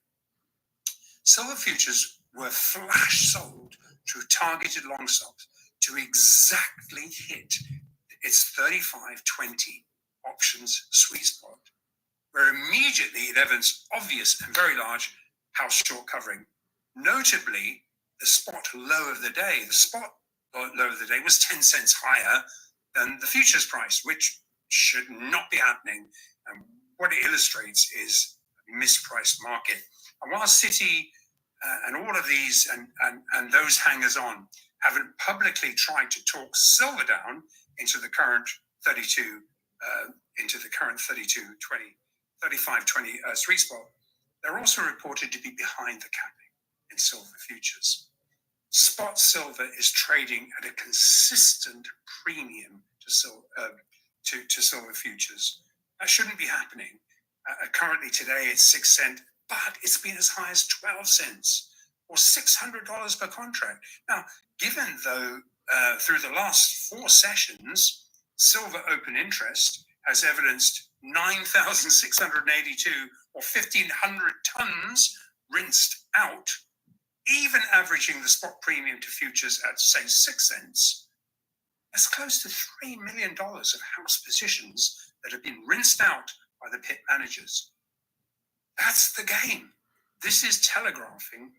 silver futures were flash sold through targeted long stops to exactly hit its 35.20 options sweet spot, where immediately it evidenced obvious and very large house short covering. Notably, the spot low of the day, was 10 cents higher than the futures price, which should not be happening. And what it illustrates is a mispriced market. And while Citi and all of these and those hangers on haven't publicly tried to talk silver down into the current 32, into the current 35.20 sweet spot, they're also reported to be behind the capping in silver futures. Spot silver is trading at a consistent premium to silver futures. That shouldn't be happening. Currently today it's 6 cents, but it's been as high as 12 cents or $600 per contract. Now, given though through the last 4 sessions, silver open interest has evidenced 9,682 or 1,500 tons rinsed out, even averaging the spot premium to futures at, say, 6 cents. That's close to $3 million of house positions that have been rinsed out by the pit managers. That's the game. This is telegraphing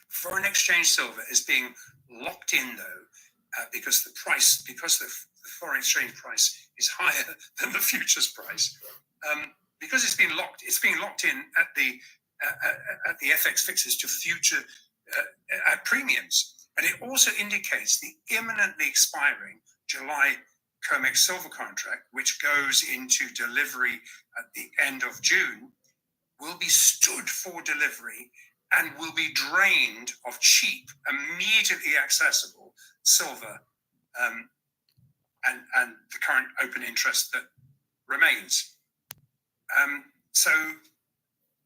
foreign exchange silver is being locked in, though, because the foreign exchange price is higher than the futures price. because it's being locked in at the FX fixes to future at premiums, and it also indicates the imminently expiring July COMEX silver contract, which goes into delivery at the end of June, will be stood for delivery and will be drained of cheap, immediately accessible silver, and the current open interest that remains. So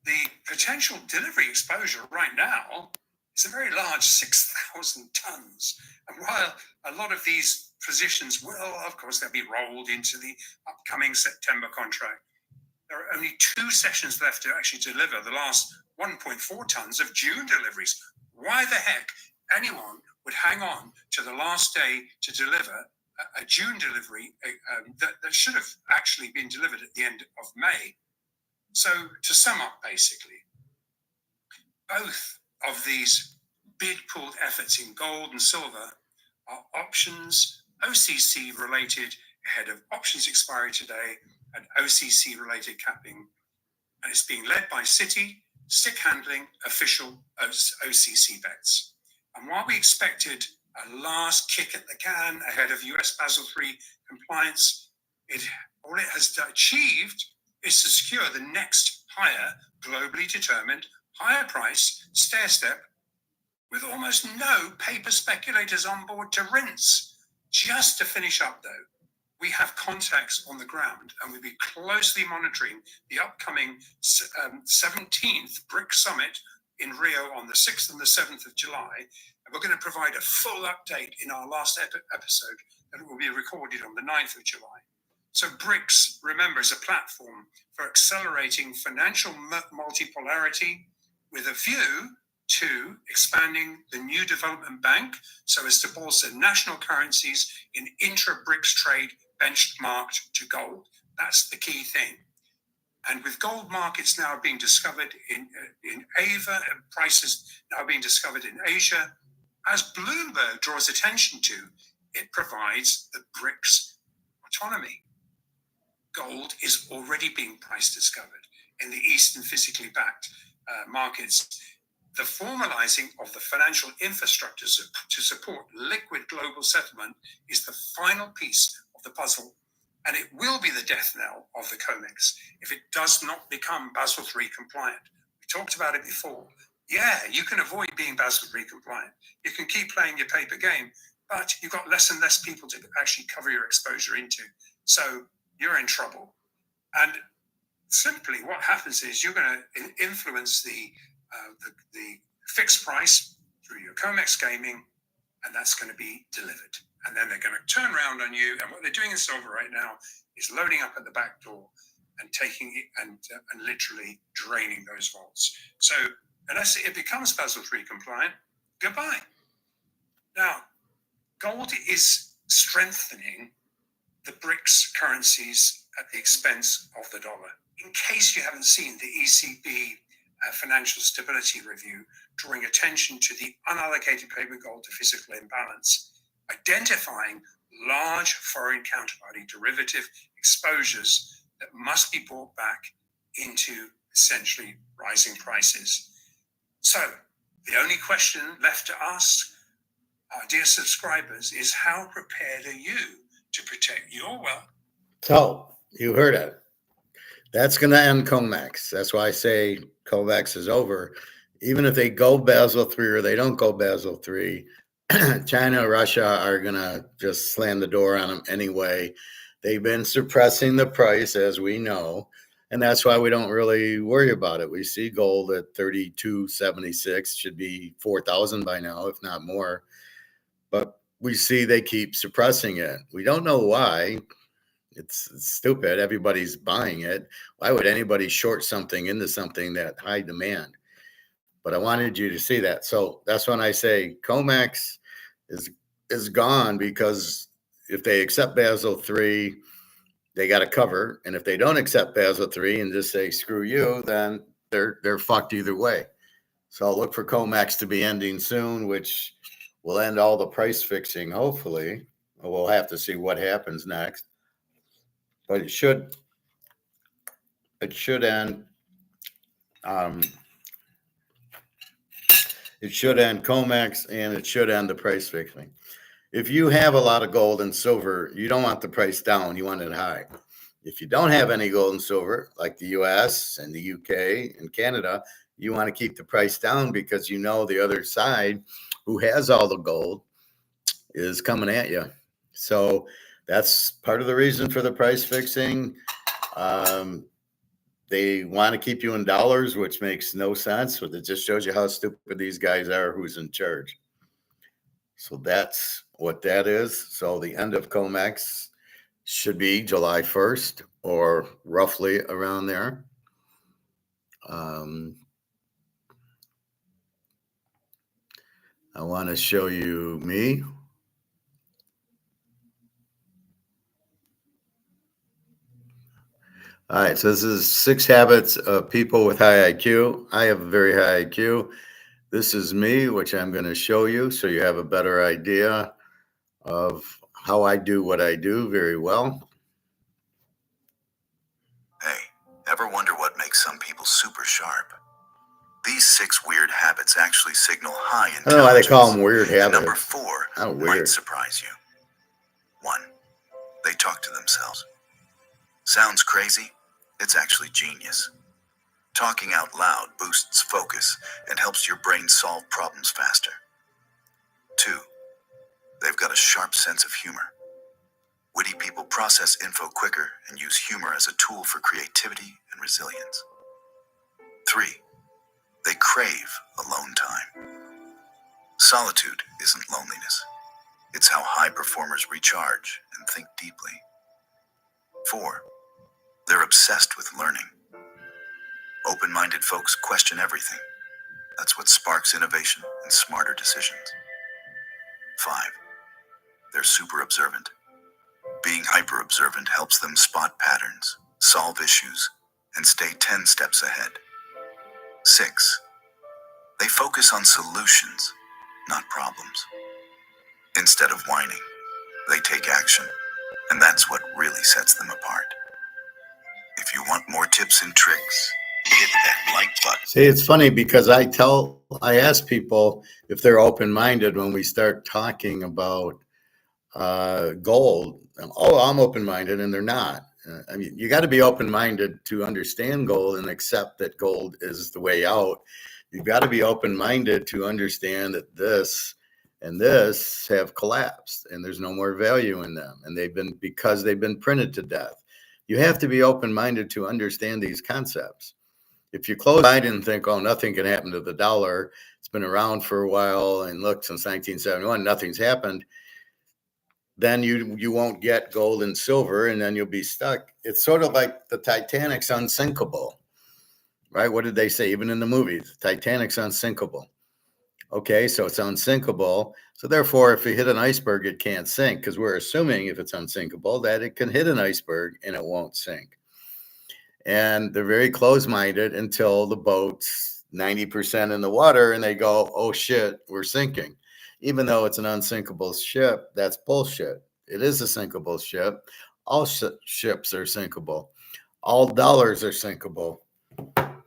the potential delivery exposure right now is a very large 6,000 tons. And while a lot of these positions will, of course, they'll be rolled into the upcoming September contract, there are only 2 sessions left to actually deliver the last 1.4 tons of June deliveries. Why the heck anyone would hang on to the last day to deliver a June delivery that should have actually been delivered at the end of May? So to sum up, basically, both of these bid pooled efforts in gold and silver are options, OCC related, ahead of options expiry today, and OCC related capping. And it's being led by Citi, stick handling, official OCC bets. And while we expected a last kick at the can ahead of US Basel III compliance, all it has achieved is to secure the next higher, globally determined, higher price stair step with almost no paper speculators on board to rinse. Just to finish up, though, we have contacts on the ground, and we'll be closely monitoring the upcoming 17th BRICS Summit in Rio on the 6th and the 7th of July. And we're going to provide a full update in our last episode that will be recorded on the 9th of July. So BRICS, remember, is a platform for accelerating financial multipolarity with a view to expanding the new development bank so as to bolster national currencies in intra-BRICS trade benchmarked to gold. That's the key thing. And with gold markets now being discovered in Ava and prices now being discovered in Asia, as Bloomberg draws attention to, it provides the BRICS autonomy. Gold is already being price discovered in the Eastern physically backed markets. The formalizing of the financial infrastructure to support liquid global settlement is the final piece of the puzzle, and it will be the death knell of the COMEX if it does not become Basel III compliant. We talked about it before. Yeah, you can avoid being Basel III compliant. You can keep playing your paper game, but you've got less and less people to actually cover your exposure into. So you're in trouble. And simply what happens is you're going to influence the fixed price through your COMEX gaming, and that's going to be delivered. And then they're going to turn around on you. And what they're doing in silver right now is loading up at the back door and taking it and literally draining those vaults. So unless it becomes Basel III compliant, goodbye. Now, gold is strengthening the BRICS currencies at the expense of the dollar. In case you haven't seen the ECB Financial Stability Review, drawing attention to the unallocated paper gold to physical imbalance, identifying large foreign counterparty derivative exposures that must be brought back into essentially rising prices. So the only question left to ask our dear subscribers is, how prepared are you to protect your wealth? So you heard it. That's going to end COMEX. That's why I say COMEX is over. Even if they go Basel III or they don't go Basel III, China, Russia are going to just slam the door on them anyway. They've been suppressing the price, as we know, and that's why we don't really worry about it. We see gold at 32.76, should be 4,000 by now, if not more. But we see they keep suppressing it. We don't know why. It's stupid. Everybody's buying it. Why would anybody short something into something that high demand? But I wanted you to see that. So that's when I say COMEX is gone, because if they accept Basel III, they got to cover. And if they don't accept Basel III and just say, screw you, then they're fucked either way. So I'll look for COMEX to be ending soon, which will end all the price fixing, hopefully. We'll have to see what happens next. But it should it should end. It should end comex, and it should end the price fixing. If you have a lot of gold and silver, you don't want the price down. You want it high. If you don't have any gold and silver, like the U.S. and the U.K. and Canada, you want to keep the price down because you know the other side, who has all the gold, is coming at you. So that's part of the reason for the price fixing. They want to keep you in dollars, which makes no sense. But it just shows you how stupid these guys are, who's in charge. So that's what that is. So the end of COMEX should be July 1st or roughly around there. I want to show you me. All right, so this is 6 habits of people with high IQ. I have a very high IQ. This is me, which I'm going to show you so you have a better idea of how I do what I do very well. Hey, ever wonder what makes some people super sharp? These 6 weird habits actually signal high intelligence. I don't know why they call them weird habits. Number 4 might surprise you. 1. They talk to themselves. Sounds crazy? It's actually genius. Talking out loud boosts focus and helps your brain solve problems faster. 2. They've got a sharp sense of humor. Witty people process info quicker and use humor as a tool for creativity and resilience. 3. They crave alone time. Solitude isn't loneliness. It's how high performers recharge and think deeply. 4. They're obsessed with learning. Open-minded folks question everything. That's what sparks innovation and smarter decisions. 5. They're super observant. Being hyper-observant helps them spot patterns, solve issues, and stay 10 steps ahead. 6. They focus on solutions, not problems. Instead of whining, they take action, and that's what really sets them apart. If you want more tips and tricks, hit that like button. See, it's funny because I ask people if they're open-minded when we start talking about gold. Oh, I'm open-minded, and they're not. I mean, you got to be open-minded to understand gold and accept that gold is the way out. You've got to be open-minded to understand that this and this have collapsed, and there's no more value in them, and because they've been printed to death. You have to be open-minded to understand these concepts. If you close eyed and think, oh, nothing can happen to the dollar, it's been around for a while, and look, since 1971, nothing's happened, then you won't get gold and silver, and then you'll be stuck. It's sort of like the Titanic's unsinkable, right? What did they say? Even in the movies, Titanic's unsinkable. Okay, so it's unsinkable. So therefore, if you hit an iceberg, it can't sink, because we're assuming if it's unsinkable that it can hit an iceberg and it won't sink. And they're very close-minded until the boat's 90% in the water and they go, oh shit, we're sinking. Even though it's an unsinkable ship, that's bullshit. It is a sinkable ship. All ships are sinkable. All dollars are sinkable.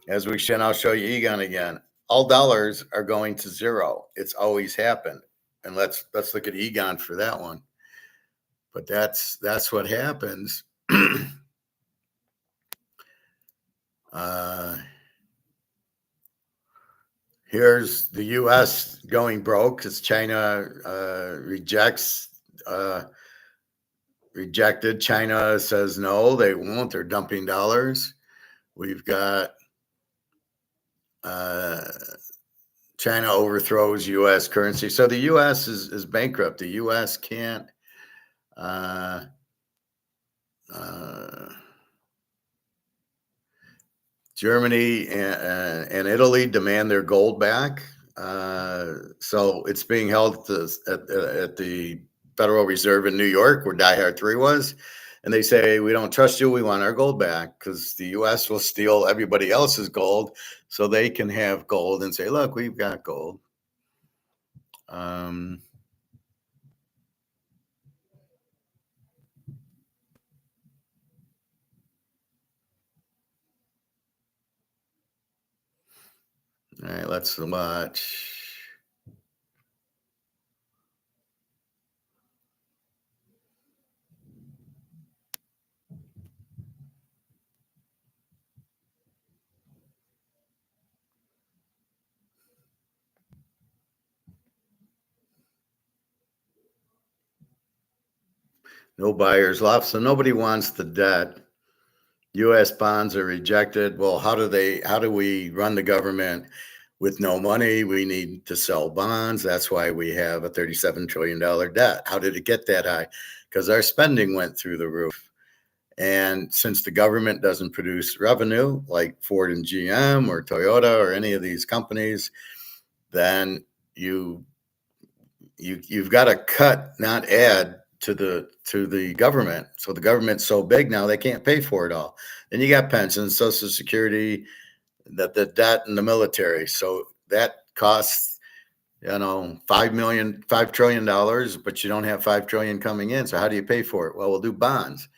As we should, I'll show you Egon again. All dollars are going to zero. It's always happened. And let's look at Egon for that one. But that's what happens. Here's the U.S. going broke because China rejected. China says no, they won't. They're dumping dollars. We've got China overthrows U.S. currency. So the U.S. is bankrupt. The U.S. can't. Germany and Italy demand their gold back. So it's being held at the Federal Reserve in New York, where Die Hard 3 was. And they say, we don't trust you. We want our gold back, because the U.S. will steal everybody else's gold so they can have gold and say, look, we've got gold. All right, let's watch. No buyers left, so nobody wants the debt. U.S. bonds are rejected. Well, how do we run the government with no money? We need to sell bonds. That's why we have a $37 trillion debt. How did it get that high? Because our spending went through the roof. And since the government doesn't produce revenue like Ford and GM or Toyota or any of these companies, then you've got to cut, not add to the government. So the government's so big now they can't pay for it all. Then you got pensions, Social Security, the debt, and the military. So that costs $5 trillion, but you don't have $5 trillion coming in. So how do you pay for it? Well, we'll do bonds.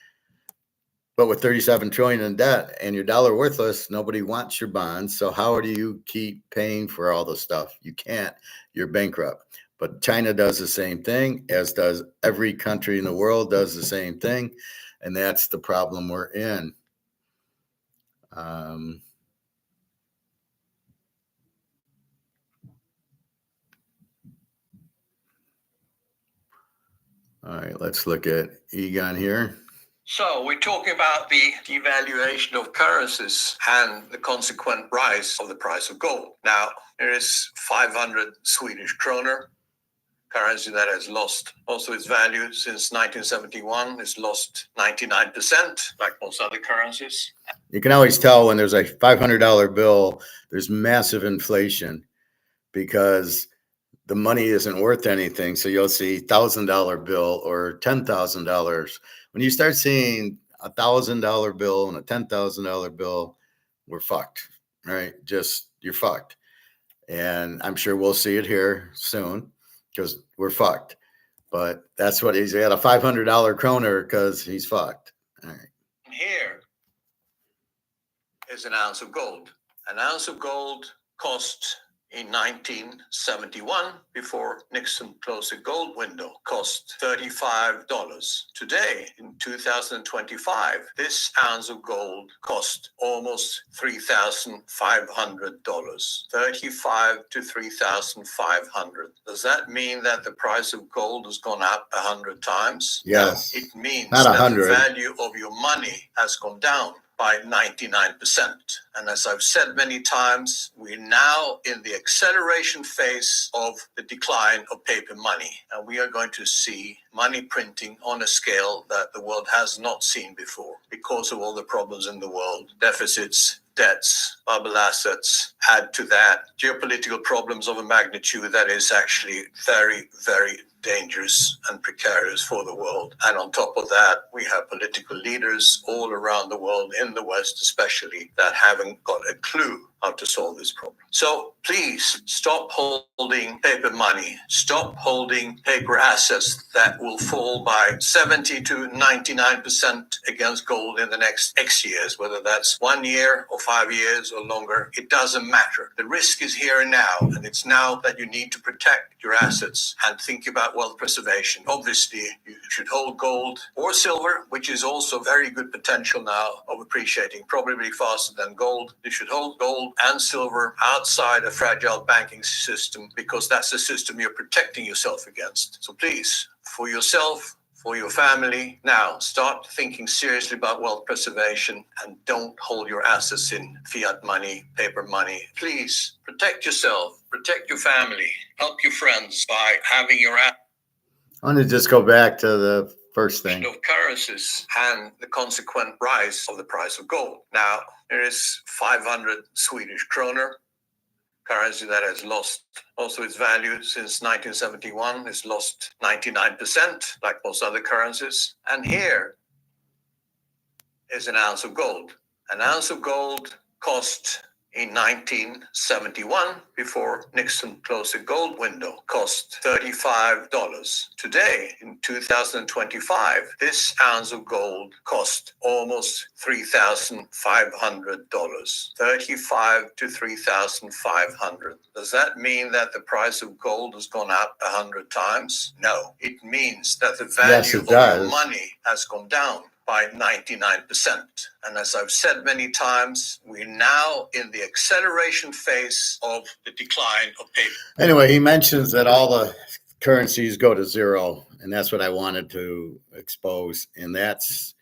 But with 37 trillion in debt and your dollar worthless, nobody wants your bonds. So how do you keep paying for all the stuff? You can't. You're bankrupt. But China does the same thing, as does every country in the world does the same thing. And that's the problem we're in. All right, let's look at Egon here. So we're talking about the devaluation of currencies and the consequent rise of the price of gold. Now, there is 500 Swedish kroner, currency that has lost most of its value since 1971. It's lost 99%, like most other currencies. You can always tell when there's a $500 bill, there's massive inflation because the money isn't worth anything. So you'll see $1,000 bill or $10,000. When you start seeing $1,000 bill and a $10,000 bill, we're fucked, right? You're fucked. And I'm sure we'll see it here soon because we're fucked. But that's what he's got, a $500 kroner because he's fucked. All right. Here is an ounce of gold. An ounce of gold cost in 1971, before Nixon closed the gold window, cost $35. Today, in 2025, this ounce of gold cost almost $3,500. $35 to $3,500. Does that mean that the price of gold has gone up 100 times? Yes. No, it means Not that 100. the value of your money has gone down by 99%. And as I've said many times, we're now in the acceleration phase of the decline of paper money. And we are going to see money printing on a scale that the world has not seen before because of all the problems in the world, deficits, debts, bubble assets. Add to that geopolitical problems of a magnitude that is actually very, very dangerous and precarious for the world. And on top of that, we have political leaders all around the world, in the West especially, that haven't got a clue how to solve this problem. So please stop holding paper money. Stop holding paper assets that will fall by 70 to 99% against gold in the next X years, whether that's 1 year or 5 years or longer. It doesn't matter. The risk is here and now, and it's now that you need to protect your assets and think about wealth preservation. Obviously, you should hold gold or silver, which is also very good potential now of appreciating, probably faster than gold. You should hold gold and silver outside a fragile banking system because that's the system you're protecting yourself against. So please, for yourself, for your family, now start thinking seriously about wealth preservation and don't hold your assets in fiat money, paper money. Please protect yourself, protect your family, help your friends by having your assets. I want to just go back to the first thing. Of currencies and the consequent rise of the price of gold. Now, there is 500 Swedish kroner, currency that has lost most of its value since 1971. It's lost 99%, like most other currencies. And here is an ounce of gold. An ounce of gold cost In 1971, before Nixon closed the gold window, cost $35. Today, in 2025, this ounce of gold cost almost $3,500. 35 to 3,500. Does that mean that the price of gold has gone up 100 times? No. It means that the value of your money has gone down by 99%. And as I've said many times, we're now in the acceleration phase of the decline of paper. Anyway, he mentions that all the currencies go to zero, and that's what I wanted to expose. And that's,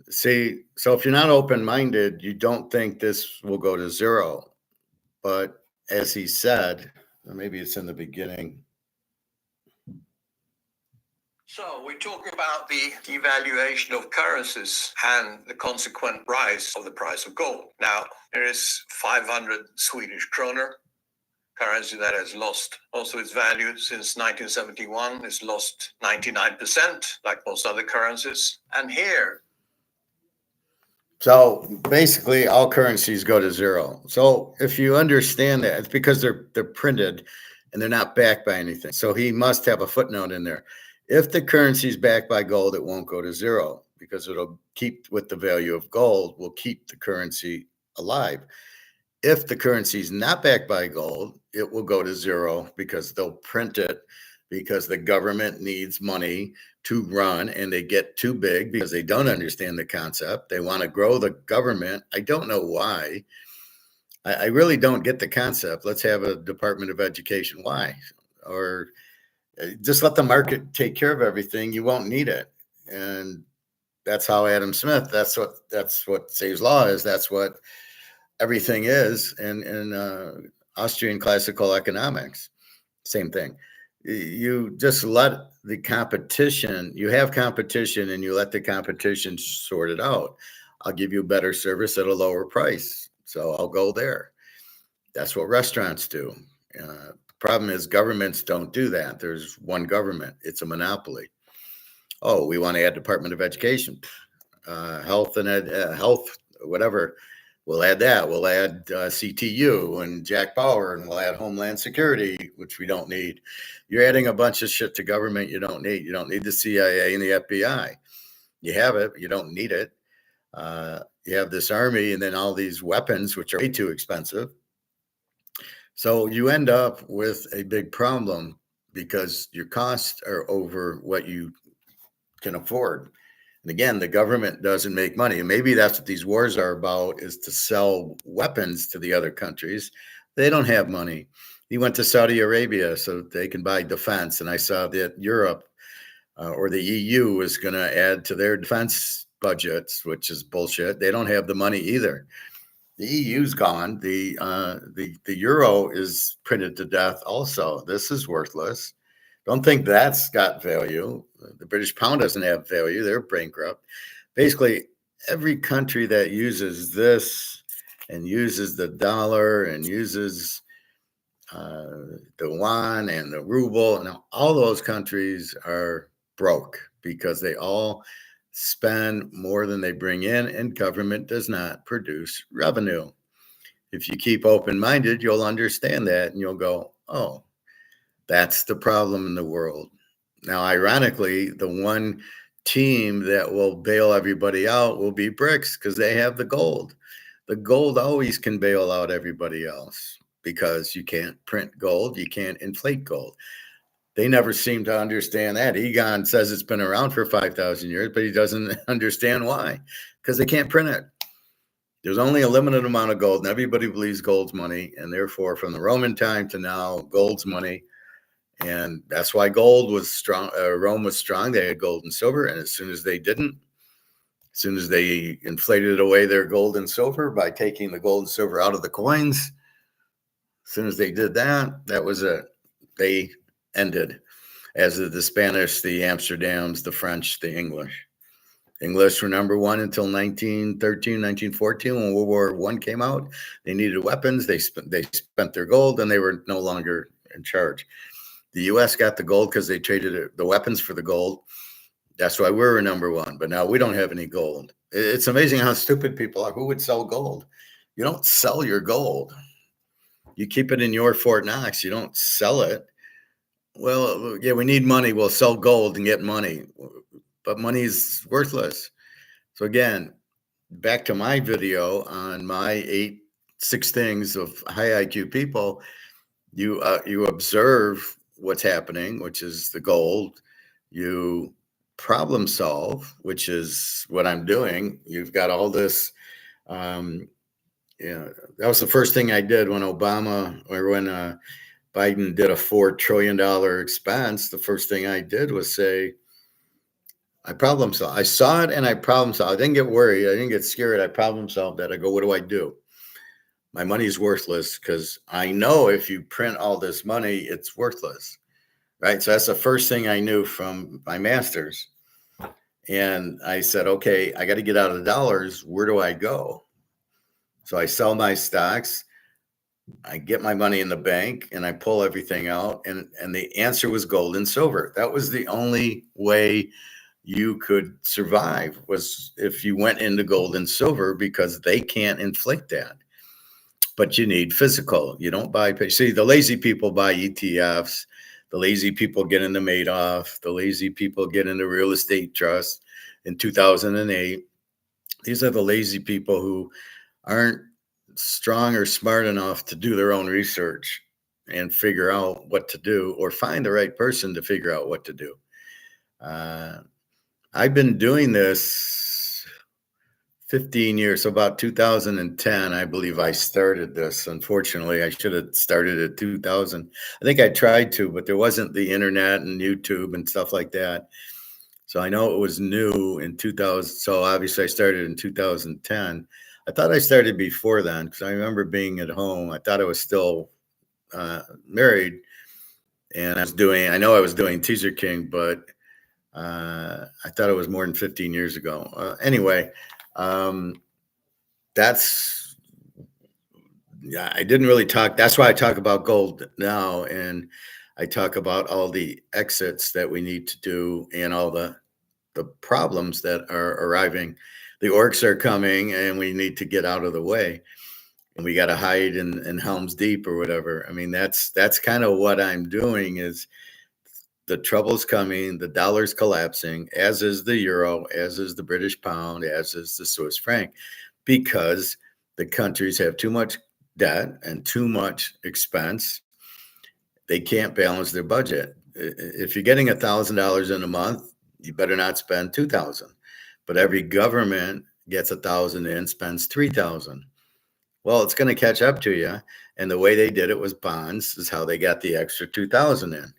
see, so if you're not open-minded, you don't think this will go to zero. But as he said, or maybe it's in the beginning. So we talk about the devaluation of currencies and the consequent rise of the price of gold. Now, there is 500 Swedish kroner, currency that has lost most of its value since 1971. It's lost 99%, like most other currencies. And here, so basically all currencies go to zero. So if you understand that, it's because they're printed and they're not backed by anything. So he must have a footnote in there. If the currency is backed by gold, it won't go to zero because it'll keep with the value of gold, will keep the currency alive. If the currency is not backed by gold, it will go to zero because they'll print it because the government needs money to run, and they get too big because they don't understand the concept. They want to grow the government. I don't know why. I really don't get the concept. Let's have a Department of Education. Why? Or just let the market take care of everything. You won't need it. And that's how Adam Smith, that's what Save's Law is. That's what everything is in Austrian classical economics. Same thing. You just let the competition, you have competition and you let the competition sort it out. I'll give you better service at a lower price. So I'll go there. That's what restaurants do. Problem is governments don't do that. There's one government. It's a monopoly. Oh, we want to add Department of Education, health and health, whatever. We'll add that. We'll add CTU and Jack Bauer, and we'll add Homeland Security, which we don't need. You're adding a bunch of shit to government you don't need. You don't need the CIA and the FBI. You have it, but you don't need it. You have this army and then all these weapons, which are way too expensive. So you end up with a big problem because your costs are over what you can afford. And again, the government doesn't make money. And maybe that's what these wars are about, is to sell weapons to the other countries. They don't have money. He went to Saudi Arabia so they can buy defense. And I saw that Europe or the EU is going to add to their defense budgets, which is bullshit. They don't have the money either. The EU's gone. The euro is printed to death also. This is worthless. Don't think that's got value. The British pound doesn't have value. They're bankrupt. Basically, every country that uses this and uses the dollar and uses the yuan and the ruble, and all those countries are broke because they all spend more than they bring in, and government does not produce revenue. If you keep open-minded, you'll understand that, and you'll go, oh, that's the problem in the world. Now, ironically, the one team that will bail everybody out will be BRICS because they have the gold. The gold always can bail out everybody else because you can't print gold. You can't inflate gold. They never seem to understand that. Egon says it's been around for 5,000 years, but he doesn't understand why, because they can't print it. There's only a limited amount of gold, and everybody believes gold's money. And therefore, from the Roman time to now, gold's money. And that's why gold was strong. Rome was strong. They had gold and silver. And as soon as they didn't, as soon as they inflated away their gold and silver by taking the gold and silver out of the coins, as soon as they did that, that was it. They ended, as did the Spanish, the Amsterdams, the French, the English. English were number one until 1913, 1914, when World War I came out. They needed weapons. They spent their gold, and they were no longer in charge. The U.S. got the gold because they traded the weapons for the gold. That's why we were number one. But now we don't have any gold. It's amazing how stupid people are. Who would sell gold? You don't sell your gold. You keep it in your Fort Knox. You don't sell it. Well, yeah, we need money. We'll sell gold and get money, but money is worthless. So again, back to my video on my 6 things of high IQ people. You observe what's happening, which is the gold. You problem solve, which is what I'm doing. You've got all this. Yeah, that was the first thing I did when Biden did a $4 trillion expense. The first thing I did was say, I problem solved. I saw it and I problem solved. I didn't get worried. I didn't get scared. I problem solved that. I go, what do I do? My money is worthless because I know if you print all this money, it's worthless, right? So that's the first thing I knew from my master's. And I said, okay, I got to get out of the dollars. Where do I go? So I sell my stocks. I get my money in the bank and I pull everything out. And the answer was gold and silver. That was the only way you could survive, was if you went into gold and silver, because they can't inflate that. But you need physical. You don't buy. See, the lazy people buy ETFs. The lazy people get into Madoff. The lazy people get into real estate trust in 2008. These are the lazy people who aren't strong or smart enough to do their own research and figure out what to do, or find the right person to figure out what to do. I've been doing this 15 years. So about 2010, I believe I started this. Unfortunately, I should have started at 2000. I think I tried to, but there wasn't the internet and YouTube and stuff like that. So I know it was new in 2000. So obviously I started in 2010. I thought I started before then, because I remember being at home. I thought I was still married, and I know I was doing Teaserking, but I thought it was more than 15 years ago. Anyway, that's, yeah, I didn't really talk. That's why I talk about gold now. And I talk about all the exits that we need to do and all the problems that are arriving. The orcs are coming and we need to get out of the way. And we got to hide in Helm's Deep or whatever. I mean, that's kind of what I'm doing. Is the trouble's coming, the dollar's collapsing, as is the euro, as is the British pound, as is the Swiss franc, because the countries have too much debt and too much expense. They can't balance their budget. If you're getting $1,000 in a month, you better not spend 2,000. But every government gets 1,000 in, spends 3,000. Well, it's going to catch up to you. And the way they did it was bonds, is how they got the extra 2,000 in.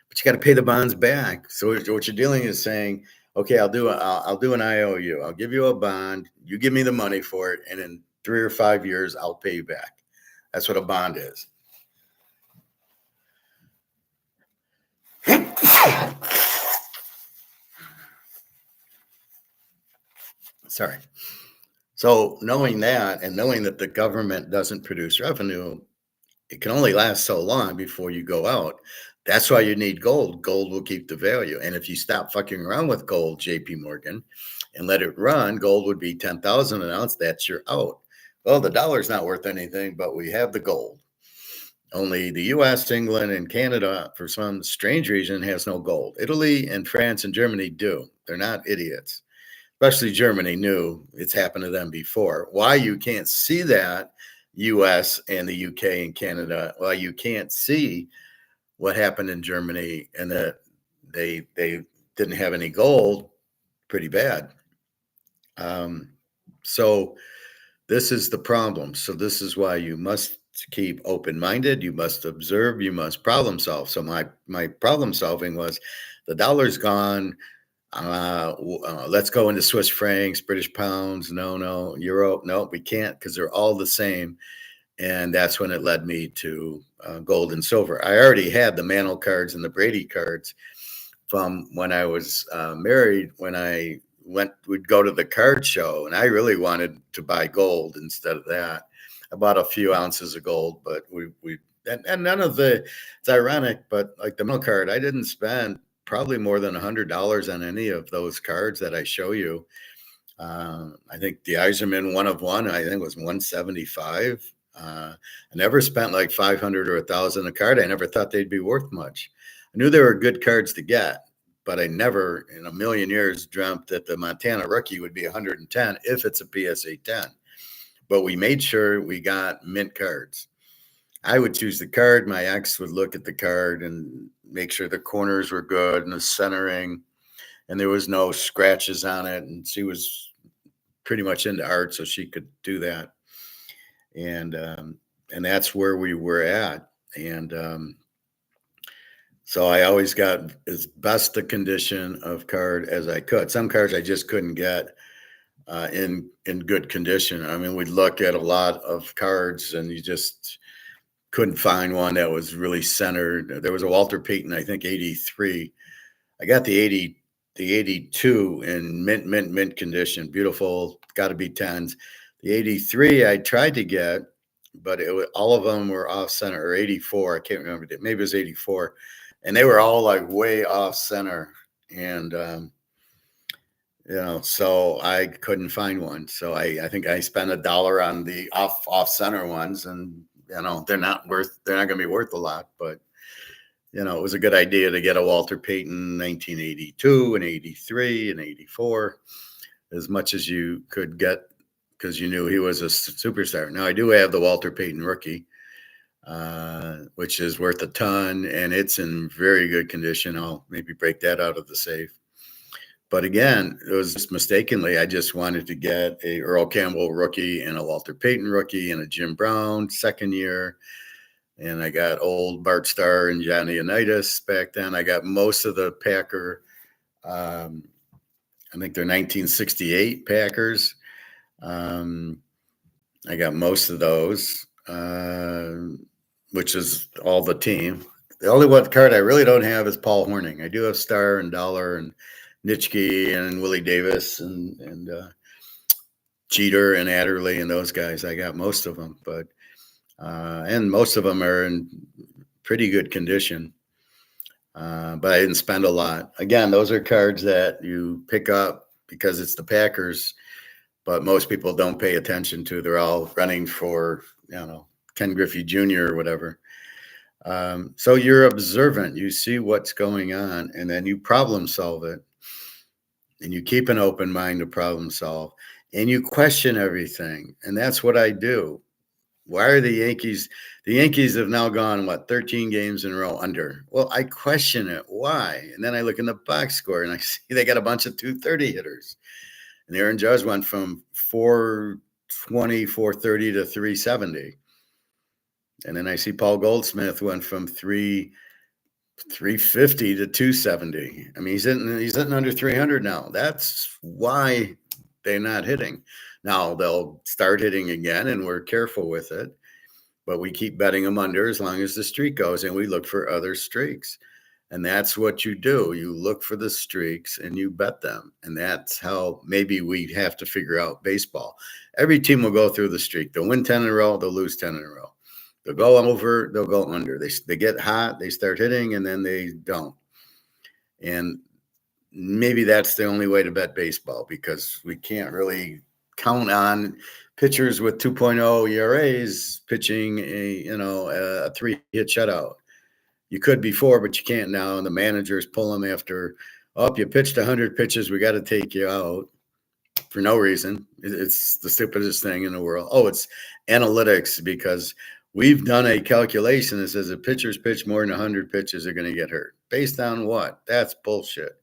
But you got to pay the bonds back. So what you're doing is saying, okay, I'll do an IOU. I'll give you a bond. You give me the money for it, and in 3 or 5 years, I'll pay you back. That's what a bond is. Sorry. So knowing that, and knowing that the government doesn't produce revenue, it can only last so long before you go out. That's why you need gold. Gold will keep the value. And if you stop fucking around with gold, JP Morgan, and let it run, gold would be 10,000 an ounce. That's your out. Well, the dollar's not worth anything, but we have the gold. Only the US, England, and Canada, for some strange reason, has no gold. Italy and France and Germany do. They're not idiots. Especially Germany knew it's happened to them before. Why you can't see that, US and the UK and Canada, well, you can't see what happened in Germany, and that they didn't have any gold, pretty bad. So this is the problem. So this is why you must keep open-minded. You must observe. You must problem solve. So my problem solving was, the dollar's gone. Let's go into Swiss francs, British pounds. No, euro. No, we can't, because they're all the same. And that's when it led me to gold and silver. I already had the Mantle cards and the Brady cards from when I was married. When I would go to the card show, and I really wanted to buy gold instead of that. I bought a few ounces of gold, but and none of the, it's ironic, but like the Mantle card, I didn't spend probably more than $100 on any of those cards that I show you. I think the Eiserman 1/1, I think it was 175. I never spent like 500 or 1,000 a card. I never thought they'd be worth much. I knew they were good cards to get, but I never in a million years dreamt that the Montana rookie would be 110 if it's a PSA 10. But we made sure we got mint cards. I would choose the card. My ex would look at the card and make sure the corners were good and the centering, and there was no scratches on it. And she was pretty much into art, so she could do that. And that's where we were at. And so I always got as best a condition of card as I could. Some cards I just couldn't get in good condition. I mean, we'd look at a lot of cards and you just couldn't find one that was really centered. There was a Walter Payton, I think 83. I got the 82 in mint condition. Beautiful, got to be 10s. The 83 I tried to get, but all of them were off center, or 84. I can't remember. Maybe it was 84. And they were all like way off center. And, so I couldn't find one. So I think I spent $1 on the off center ones, and, they're not going to be worth a lot, but it was a good idea to get a Walter Payton 1982 and 83 and 84 as much as you could get, because you knew he was a superstar. Now I do have the Walter Payton rookie, which is worth a ton, and it's in very good condition. I'll maybe break that out of the safe. But again, it was just mistakenly, I just wanted to get a Earl Campbell rookie and a Walter Payton rookie and a Jim Brown second year. And I got old Bart Starr and Johnny Unitas back then. I got most of the Packer, I think they're 1968 Packers. I got most of those, which is all the team. The only one card I really don't have is Paul Hornung. I do have Starr and Dollar and Nitschke and Willie Davis and Jeter and Adderley and those guys. I got most of them, but and most of them are in pretty good condition. But I didn't spend a lot. Again, those are cards that you pick up because it's the Packers, but most people don't pay attention to. They're all running for, Ken Griffey Jr. or whatever. So you're observant. You see what's going on, and then you problem solve it. And you keep an open mind to problem solve, and you question everything. And that's what I do. Why are the Yankees have now gone, 13 games in a row under? Well, I question it. Why? And then I look in the box score and I see they got a bunch of 230 hitters. And Aaron Judge went from 420, 430 to 370. And then I see Paul Goldsmith went from 350 to 270. I mean, he's hitting under 300 now. That's why they're not hitting. Now they'll start hitting again, and we're careful with it, but we keep betting them under as long as the streak goes, and we look for other streaks. And that's what you do. You look for the streaks and you bet them. And that's how maybe we have to figure out baseball. Every team will go through the streak. They'll win 10 in a row. They'll lose 10 in a row. They'll go over, they'll go under. They get hot, they start hitting, and then they don't. And maybe that's the only way to bet baseball, because we can't really count on pitchers with 2.0 ERAs pitching a 3-hit shutout. You could before, but you can't now. And the managers pull them after, you pitched 100 pitches, we got to take you out for no reason. It's the stupidest thing in the world. It's analytics, because we've done a calculation that says if pitchers pitch more than 100 pitches, they're going to get hurt. Based on what? That's bullshit.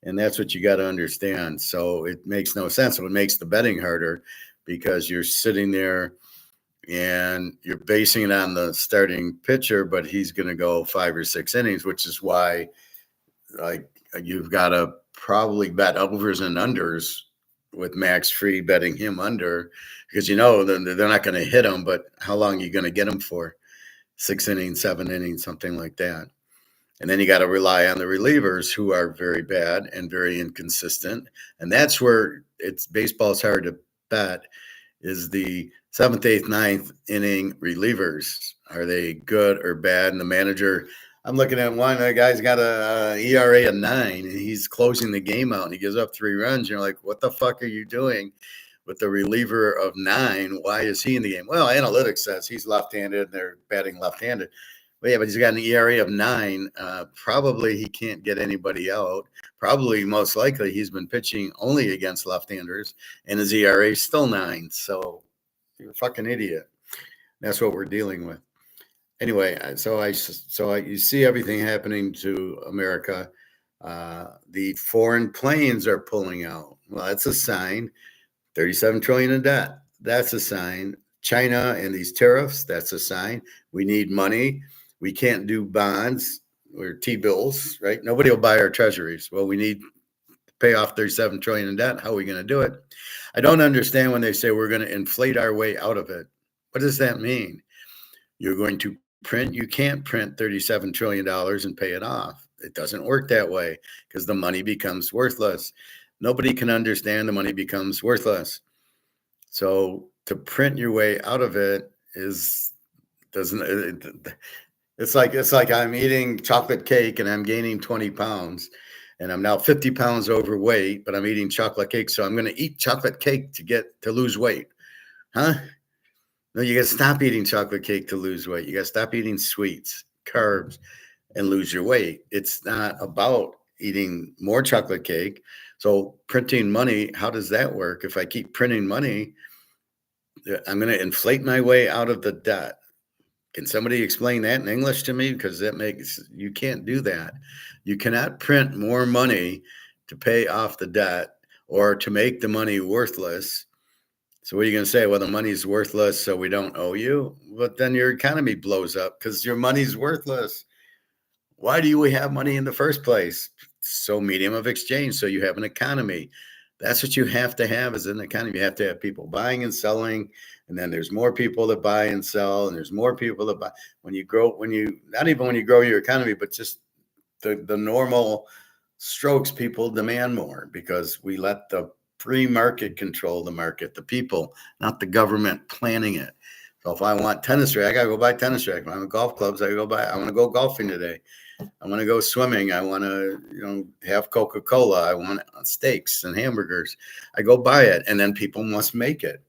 And that's what you got to understand. So it makes no sense. It makes the betting harder, because you're sitting there and you're basing it on the starting pitcher, but he's going to go 5 or 6 innings, which is why you've got to probably bet overs and unders with Max Fried, betting him under, because they're not going to hit him, but how long are you going to get him for? 6 innings, 7 innings, something like that. And then you got to rely on the relievers, who are very bad and very inconsistent. And that's where baseball's hard to bet, is the 7th, 8th, 9th inning relievers. Are they good or bad? And the manager I'm looking at one. The guy's got a ERA of 9, and he's closing the game out, and he gives up 3 runs. You're like, what the fuck are you doing with the reliever of 9? Why is he in the game? Well, analytics says he's left-handed, and they're batting left-handed. But yeah, but he's got an ERA of 9. Probably he can't get anybody out. Probably, most likely, he's been pitching only against left-handers, and his ERA is still 9. So you're a fucking idiot. That's what we're dealing with. Anyway, you see everything happening to America. The foreign planes are pulling out. Well, that's a sign. 37 trillion in debt. That's a sign. China and these tariffs, that's a sign. We need money. We can't do bonds or T-bills, right? Nobody will buy our treasuries. Well, we need to pay off 37 trillion in debt. How are we going to do it? I don't understand when they say we're going to inflate our way out of it. What does that mean? You're going to print. You can't print $37 trillion and pay it off. It doesn't work that way because the money becomes worthless. Nobody can understand the money becomes worthless. So to print your way out of it it's like I'm eating chocolate cake and I'm gaining 20 pounds and I'm now 50 pounds overweight, but I'm eating chocolate cake. So I'm going to eat chocolate cake to lose weight. Huh? No, you got to stop eating chocolate cake to lose weight. You got to stop eating sweets, carbs, and lose your weight. It's not about eating more chocolate cake. So printing money, how does that work? If I keep printing money, I'm going to inflate my way out of the debt. Can somebody explain that in English to me? Because you can't do that. You cannot print more money to pay off the debt or to make the money worthless. So what are you going to say? Well, the money's worthless, so we don't owe you. But then your economy blows up because your money's worthless. Why do we have money in the first place? So medium of exchange, so you have an economy. That's what you have to have as an economy. You have to have people buying and selling, and then there's more people that buy and sell, and there's more people that buy. Not even when you grow your economy, but just the normal strokes, people demand more because we let the free market control the market, the people, not the government planning it. So if I want tennis racket, I gotta go buy tennis racket. If I want golf clubs, I want to go golfing today. I want to go swimming. I want to, have Coca-Cola. I want steaks and hamburgers. I go buy it, and then people must make it.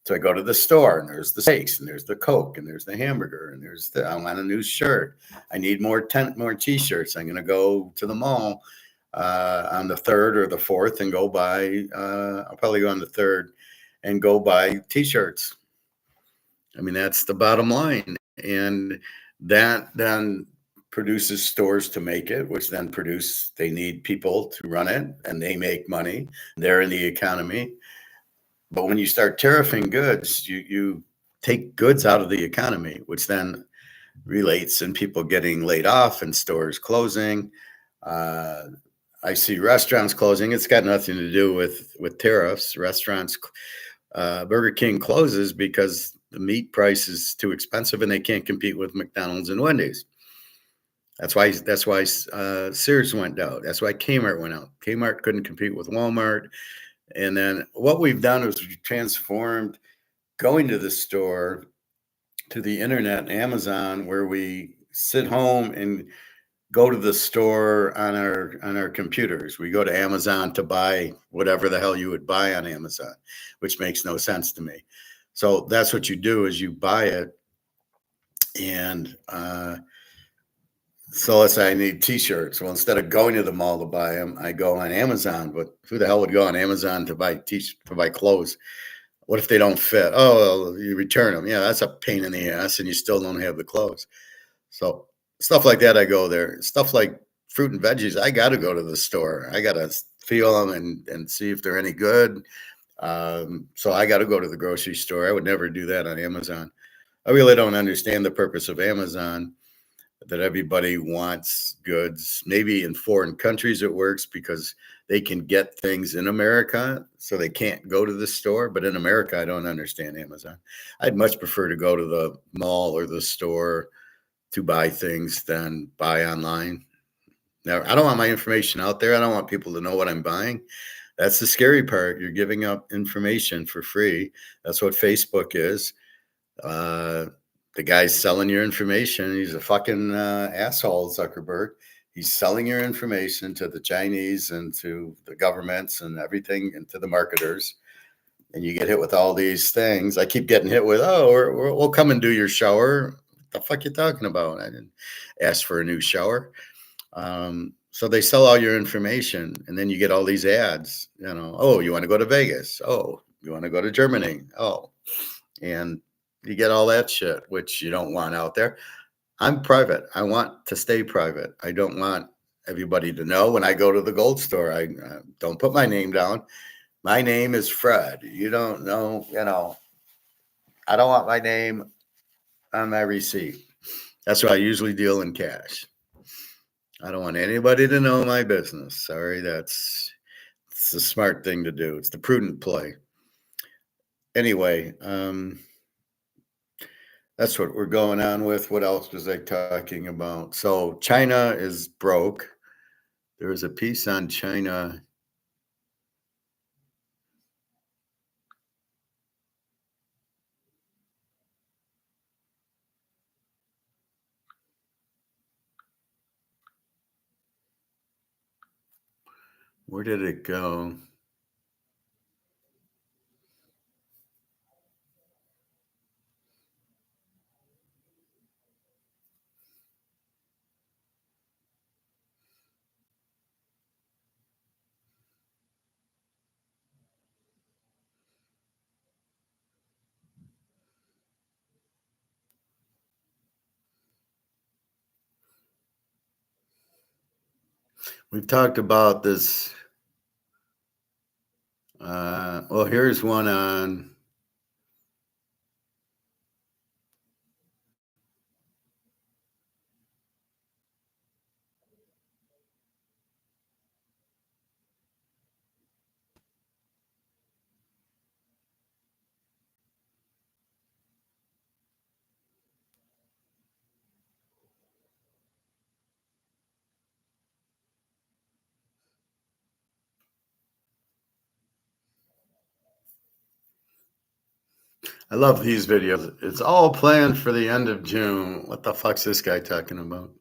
So I go to the store, and there's the steaks, and there's the Coke, and there's the hamburger, and I want a new shirt. I need more T-shirts. I'm going to go to the mall on the 3rd or the 4th and go buy. I'll probably go on the 3rd and go buy T-shirts. I mean, that's the bottom line, and that then produces stores to make it, which then they need people to run it, and they make money. They're in the economy. But when you start tariffing goods, you take goods out of the economy, which then relates in people getting laid off and stores closing. I see restaurants closing. It's got nothing to do with tariffs. Restaurants, Burger King closes because the meat price is too expensive and they can't compete with McDonald's and Wendy's. That's why Sears went out. That's why Kmart went out. Kmart couldn't compete with Walmart. And then what we've done is we've transformed going to the store to the internet and Amazon, where we sit home and go to the store on our computers. We go to Amazon to buy whatever the hell you would buy on Amazon, which makes no sense to me. So that's what you do, is you buy it. And so let's say I need T-shirts. Well, instead of going to the mall to buy them, I go on Amazon. But who the hell would go on Amazon to buy clothes? What if they don't fit? Oh, well, you return them. Yeah, that's a pain in the ass, and you still don't have the clothes. So stuff like that, I go there. Stuff like fruit and veggies, I got to go to the store. I got to feel them and see if they're any good. So I got to go to the grocery store. I would never do that on Amazon. I really don't understand the purpose of Amazon, that everybody wants goods. Maybe in foreign countries it works because they can get things in America, so they can't go to the store. But in America, I don't understand Amazon. I'd much prefer to go to the mall or the store to buy things than buy online. Now, I don't want my information out there. I don't want people to know what I'm buying. That's the scary part. You're giving up information for free. That's what Facebook is. the guy's selling your information. He's a fucking asshole, Zuckerberg. He's selling your information to the Chinese and to the governments and everything and to the marketers. And you get hit with all these things. I keep getting hit with, oh, we'll come and do your shower. What the fuck you talking about? I didn't ask for a new shower. So they sell all your information, and then you get all these ads. You know, oh, you want to go to Vegas? Oh, you want to go to Germany? Oh, and you get all that shit, which you don't want out there. I'm private. I want to stay private. I don't want everybody to know. When I go to the gold store, I don't put my name down. My name is Fred. You don't know, you know, I don't want my name on my receipt. That's why I usually deal in cash. I don't want anybody to know my business. Sorry, it's the smart thing to do. It's the prudent play. Anyway, that's what we're going on with. What else was I talking about? So China is broke. There was a piece on China. Where did it go? We've talked about this. Well, here's one on. I love these videos. It's all planned for the end of June. What the fuck's this guy talking about?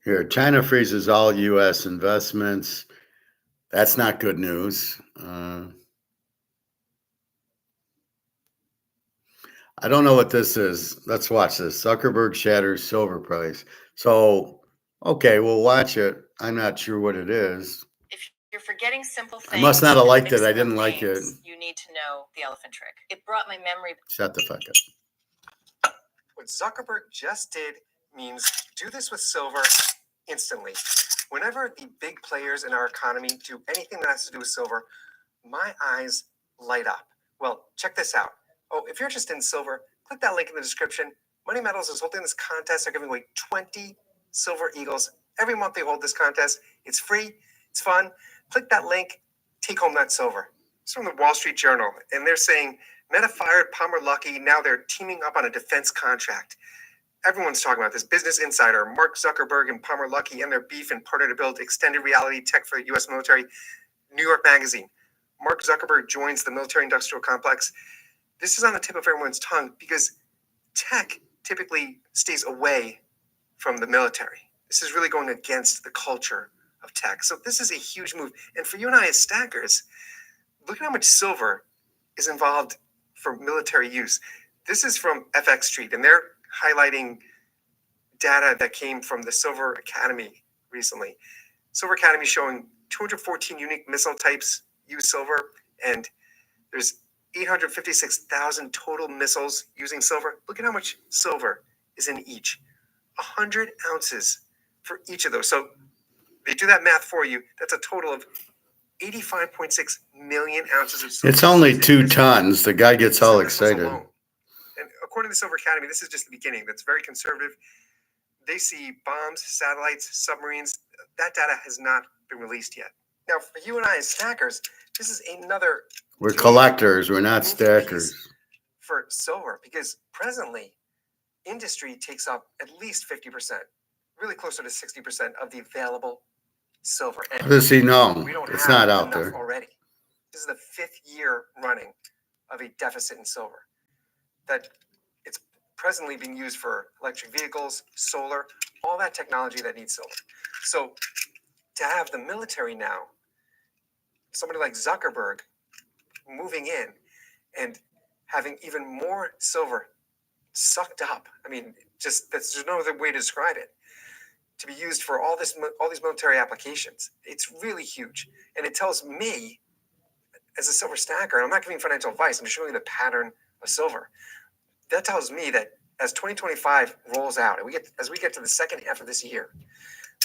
Here, China freezes all U.S. investments. That's not good news. I don't know what this is. Let's watch this. Zuckerberg shatters silver price. So, okay, we'll watch it. I'm not sure what it is. If you're forgetting simple things, I must not have liked it. I mixing didn't up like it. names, you need to know the elephant trick. It brought my memory. Shut the fuck up. What Zuckerberg just did means do this with silver instantly. Whenever the big players in our economy do anything that has to do with silver, my eyes light up. Well, check this out. Oh, if you're interested in silver, click that link in the description. Money Metals is holding this contest. They're giving away 20 silver eagles. Every month they hold this contest. It's free. It's fun. Click that link. Take home that silver. It's from the Wall Street Journal, and they're saying Meta fired Palmer Luckey. Now they're teaming up on a defense contract. Everyone's talking about this. Business Insider, Mark Zuckerberg and Palmer Luckey and their beef and partner to build extended reality tech for the U.S. military. New York Magazine. Mark Zuckerberg joins the military-industrial complex. This is on the tip of everyone's tongue because tech typically stays away from the military. This is really going against the culture of tech. So this is a huge move. And for you and I as stackers, look at how much silver is involved for military use. This is from FX Street, and they're highlighting data that came from the Silver Academy recently. Silver Academy showing 214 unique missile types use silver, and there's 856,000 total missiles using silver. Look at how much silver is in each. 100 ounces for each of those. So they do that math for you. That's a total of 85.6 million ounces of silver. It's only 2 tons. The guy gets all excited. And according to the Silver Academy, this is just the beginning. That's very conservative. They see bombs, satellites, submarines. That data has not been released yet. Now, for you and I as stackers, this is another. We're collectors. We're not stackers. For silver, because presently, industry takes up at least 50%, really closer to 60% of the available silver. How And does he know? we don't It's have not out enough there. already. This is the 5th year running of a deficit in silver. That it's presently being used for electric vehicles, solar, all that technology that needs silver. So to have the military now, somebody like Zuckerberg moving in and having even more silver sucked up. I mean, there's no other way to describe it. To be used for all these military applications, it's really huge, and it tells me, as a silver stacker, and I'm not giving financial advice. I'm showing you the pattern of silver. That tells me that as 2025 rolls out, and as we get to the second half of this year,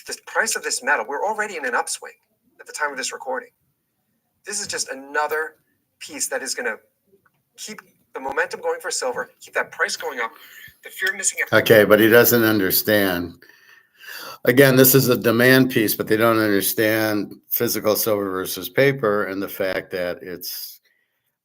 the price of this metal, we're already in an upswing at the time of this recording. This is just another piece that is going to keep the momentum going for silver, keep that price going up. The fear of missing out. Okay, but he doesn't understand. Again, this is a demand piece, but they don't understand physical silver versus paper and the fact that it's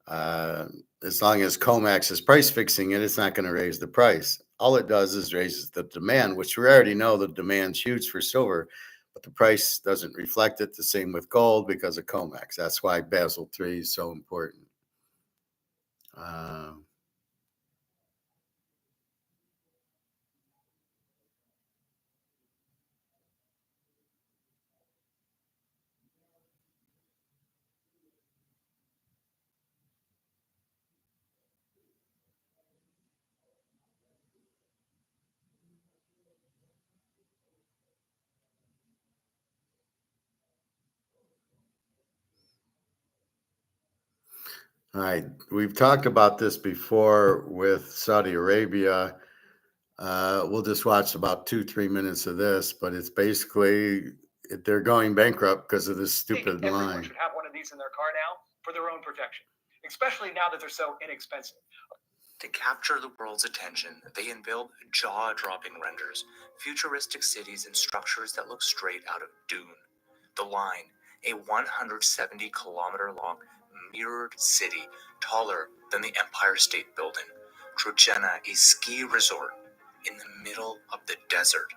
as long as comex is price fixing it, it's not going to raise the price. All it does is raises the demand, which we already know the demand's huge for silver, but the price doesn't reflect it. The same with gold because of comex. That's why Basel III is so important. All right, we've talked about this before with Saudi Arabia. We'll just watch about 2-3 minutes of this, but it's basically they're going bankrupt because of this stupid Everyone line. should have one of these in their car now for their own protection, especially now that they're so inexpensive. To capture the world's attention, they unveiled jaw-dropping renders, futuristic cities and structures that look straight out of Dune. The Line, a 170-kilometer-long mirrored city taller than the Empire State Building. Trojena, a ski resort in the middle of the desert.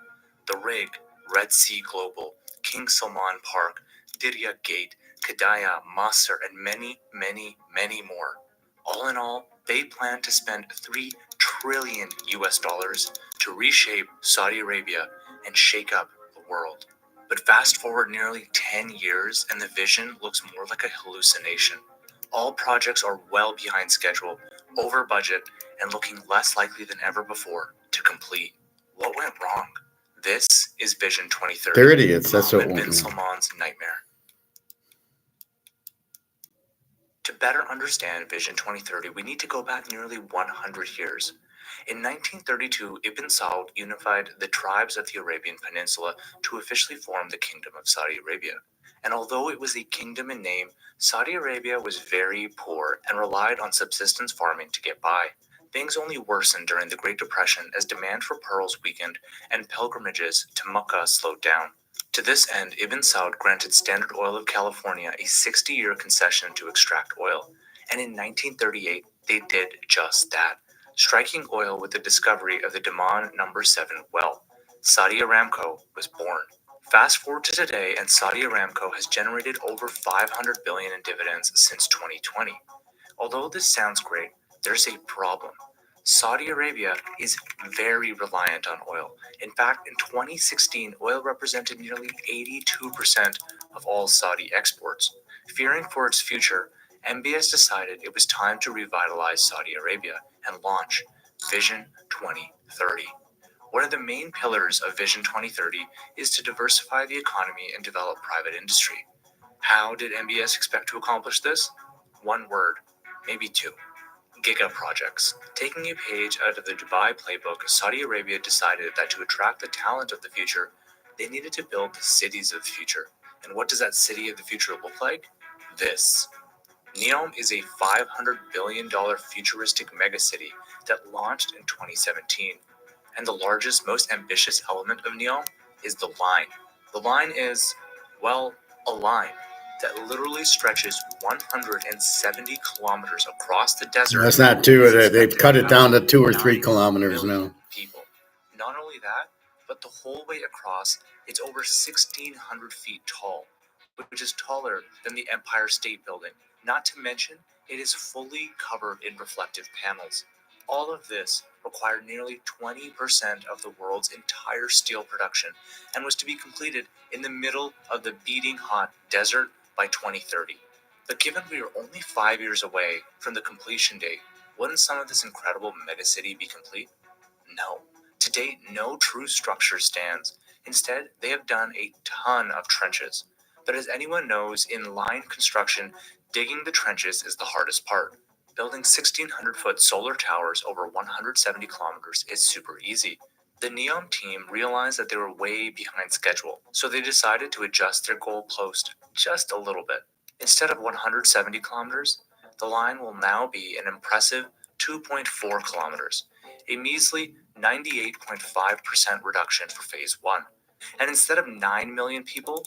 The Rig, Red Sea Global, King Salman Park, Diriyah Gate, Qiddiya, Masr, and many, many, many more. All in all, they plan to spend $3 trillion to reshape Saudi Arabia and shake up the world. But fast forward nearly 10 years and the vision looks more like a hallucination. All projects are well behind schedule, over budget, and looking less likely than ever before to complete. What went wrong? This is Vision 2030. They're idiots. That's what Mohammed bin Salman's nightmare. To better understand Vision 2030, we need to go back nearly 100 years. In 1932, Ibn Saud unified the tribes of the Arabian Peninsula to officially form the Kingdom of Saudi Arabia. And although it was a kingdom in name, Saudi Arabia was very poor and relied on subsistence farming to get by. Things only worsened during the Great Depression as demand for pearls weakened and pilgrimages to Mecca slowed down. To this end, Ibn Saud granted Standard Oil of California a 60-year concession to extract oil. And in 1938, they did just that, striking oil with the discovery of the Daman No. 7 well. Saudi Aramco was born. Fast forward to today, and Saudi Aramco has generated over $500 billion in dividends since 2020. Although this sounds great, there's a problem. Saudi Arabia is very reliant on oil. In fact, in 2016, oil represented nearly 82% of all Saudi exports. Fearing for its future, MBS decided it was time to revitalize Saudi Arabia and launch Vision 2030. One of the main pillars of Vision 2030 is to diversify the economy and develop private industry. How did MBS expect to accomplish this? One word, maybe two. Giga projects. Taking a page out of the Dubai playbook, Saudi Arabia decided that to attract the talent of the future, they needed to build the cities of the future. And what does that city of the future look like? This. NEOM is a $500 billion futuristic megacity that launched in 2017. And the largest, most ambitious element of NEOM is the line. The line is, well, a line that literally stretches 170 kilometers across the desert. That's not two. They've cut it down to 2 or 3 kilometers now. People. Not only that, but the whole way across It's over 1,600 feet tall, which is taller than the Empire State Building. Not to mention, it is fully covered in reflective panels. All of this required nearly 20% of the world's entire steel production and was to be completed in the middle of the beating hot desert by 2030. But given we are only 5 years away from the completion date, wouldn't some of this incredible megacity be complete? No. To date, no true structure stands. Instead, they have done a ton of trenches. But as anyone knows, in line construction, digging the trenches is the hardest part. Building 1,600-foot solar towers over 170 kilometers is super easy. The NEOM team realized that they were way behind schedule, so they decided to adjust their goalpost just a little bit. Instead of 170 kilometers, the line will now be an impressive 2.4 kilometers, a measly 98.5% reduction for phase 1. And instead of 9 million people,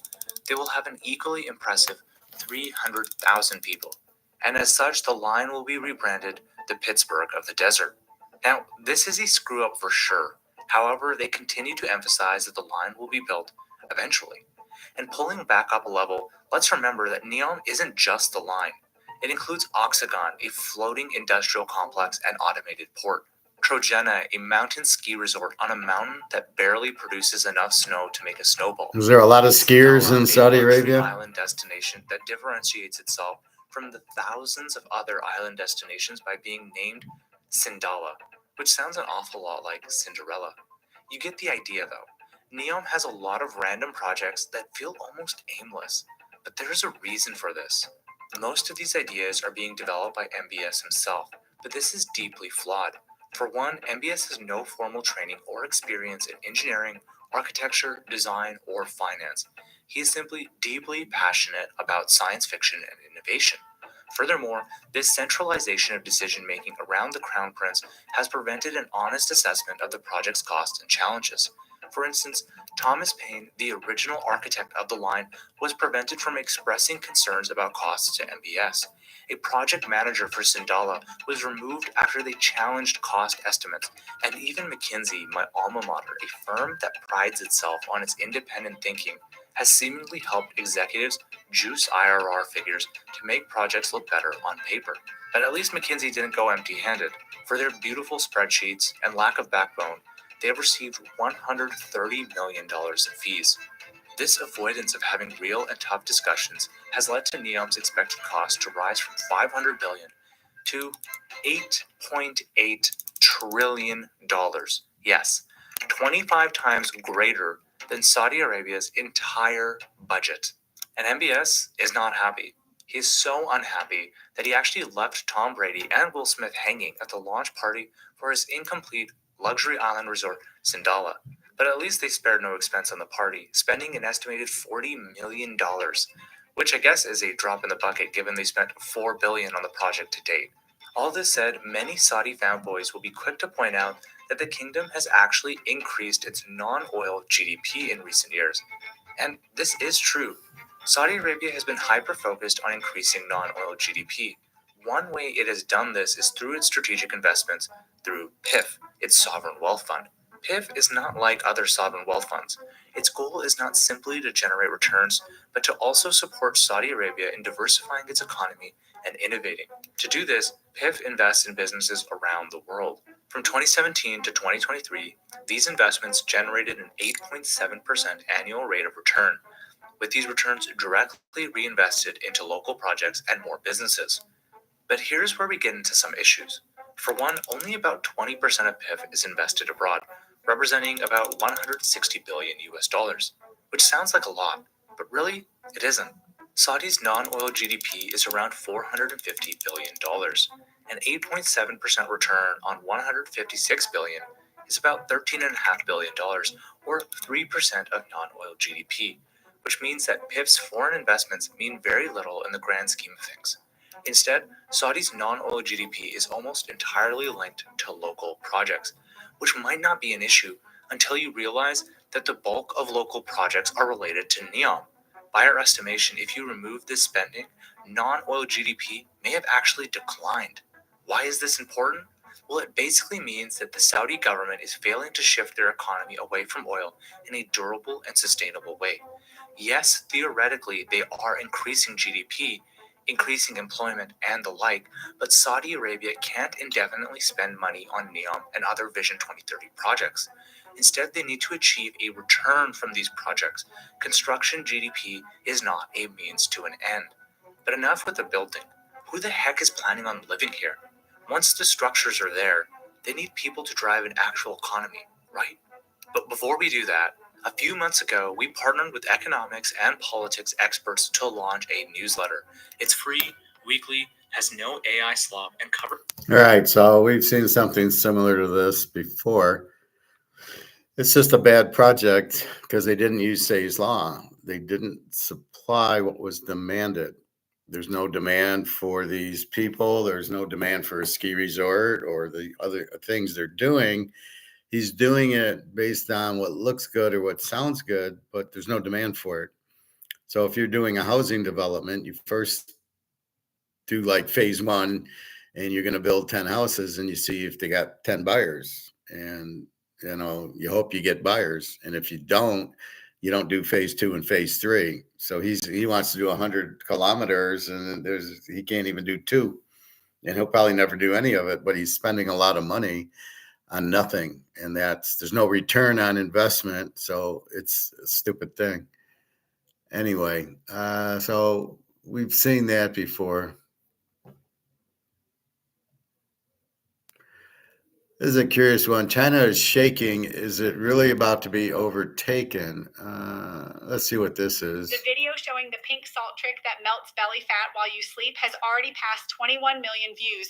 they will have an equally impressive 300,000 people. And as such, the line will be rebranded the Pittsburgh of the Desert. Now, this is a screw up for sure. However, they continue to emphasize that the line will be built eventually. And pulling back up a level, let's remember that NEOM isn't just the line. It includes Oxagon, a floating industrial complex and automated port. Trojena, a mountain ski resort on a mountain that barely produces enough snow to make a snowball. Is there a lot of skiers Sindala, in a Saudi luxury Arabia? island destination that differentiates itself from the thousands of other island destinations by being named Sindala, which sounds an awful lot like Cinderella. You get the idea though. NEOM has a lot of random projects that feel almost aimless, but there's a reason for this. Most of these ideas are being developed by MBS himself, but this is deeply flawed. For one, MBS has no formal training or experience in engineering, architecture, design, or finance. He is simply deeply passionate about science fiction and innovation. Furthermore, this centralization of decision making around the Crown Prince has prevented an honest assessment of the project's costs and challenges. For instance, Thomas Paine, the original architect of the line, was prevented from expressing concerns about costs to MBS. A project manager for Sindala was removed after they challenged cost estimates, and even McKinsey, my alma mater, a firm that prides itself on its independent thinking, has seemingly helped executives juice IRR figures to make projects look better on paper. But at least McKinsey didn't go empty-handed. For their beautiful spreadsheets and lack of backbone, they have received $130 million in fees. This avoidance of having real and tough discussions has led to NEOM's expected cost to rise from $500 billion to $8.8 trillion. Yes, 25 times greater than Saudi Arabia's entire budget. And MBS is not happy. He is so unhappy that he actually left Tom Brady and Will Smith hanging at the launch party for his incomplete luxury island resort, Sindala. But at least they spared no expense on the party, spending an estimated $40 million, which I guess is a drop in the bucket given they spent $4 billion on the project to date. All this said, many Saudi fanboys will be quick to point out that the kingdom has actually increased its non-oil GDP in recent years. And this is true. Saudi Arabia has been hyper-focused on increasing non-oil GDP. One way it has done this is through its strategic investments through PIF, its sovereign wealth fund. PIF is not like other sovereign wealth funds. Its goal is not simply to generate returns, but to also support Saudi Arabia in diversifying its economy and innovating. To do this, PIF invests in businesses around the world. From 2017 to 2023, these investments generated an 8.7% annual rate of return, with these returns directly reinvested into local projects and more businesses. But here's where we get into some issues. For one, only about 20% of PIF is invested abroad, representing about 160 billion US dollars, which sounds like a lot, but really, it isn't. Saudi's non-oil GDP is around $450 billion. An 8.7% return on 156 billion is about $13.5 billion, or 3% of non-oil GDP, which means that PIF's foreign investments mean very little in the grand scheme of things. Instead, Saudi's non-oil GDP is almost entirely linked to local projects, which might not be an issue until you realize that the bulk of local projects are related to NEOM. By our estimation, if you remove this spending, non-oil GDP may have actually declined. Why is this important? Well, it basically means that the Saudi government is failing to shift their economy away from oil in a durable and sustainable way. Yes, theoretically, they are increasing GDP, increasing employment, and the like, but Saudi Arabia can't indefinitely spend money on NEOM and other Vision 2030 projects. Instead, they need to achieve a return from these projects. Construction GDP is not a means to an end. But enough with the building. Who the heck is planning on living here? Once the structures are there, they need people to drive an actual economy, right? But before we do that, a few months ago, we partnered with economics and politics experts to launch a newsletter. It's free, weekly, has no AI slop, and covers. All right, so we've seen something similar to this before. It's just a bad project because they didn't use Say's law. They didn't supply what was demanded. There's no demand for these people. There's no demand for a ski resort or the other things they're doing. He's doing it based on what looks good or what sounds good, but there's no demand for it. So if you're doing a housing development, you first do like phase one and you're going to build 10 houses and you see if they got 10 buyers. And, you know, you hope you get buyers. And if you don't do phase two and phase three. So he wants to do 100 kilometers and he can't even do 2. And he'll probably never do any of it, but he's spending a lot of money on nothing. And there's no return on investment. So it's a stupid thing. Anyway, so we've seen that before. This is a curious one. China is shaking. Is it really about to be overtaken? Let's see what this is. The video showing the pink salt trick that melts belly fat while you sleep has already passed 21 million views.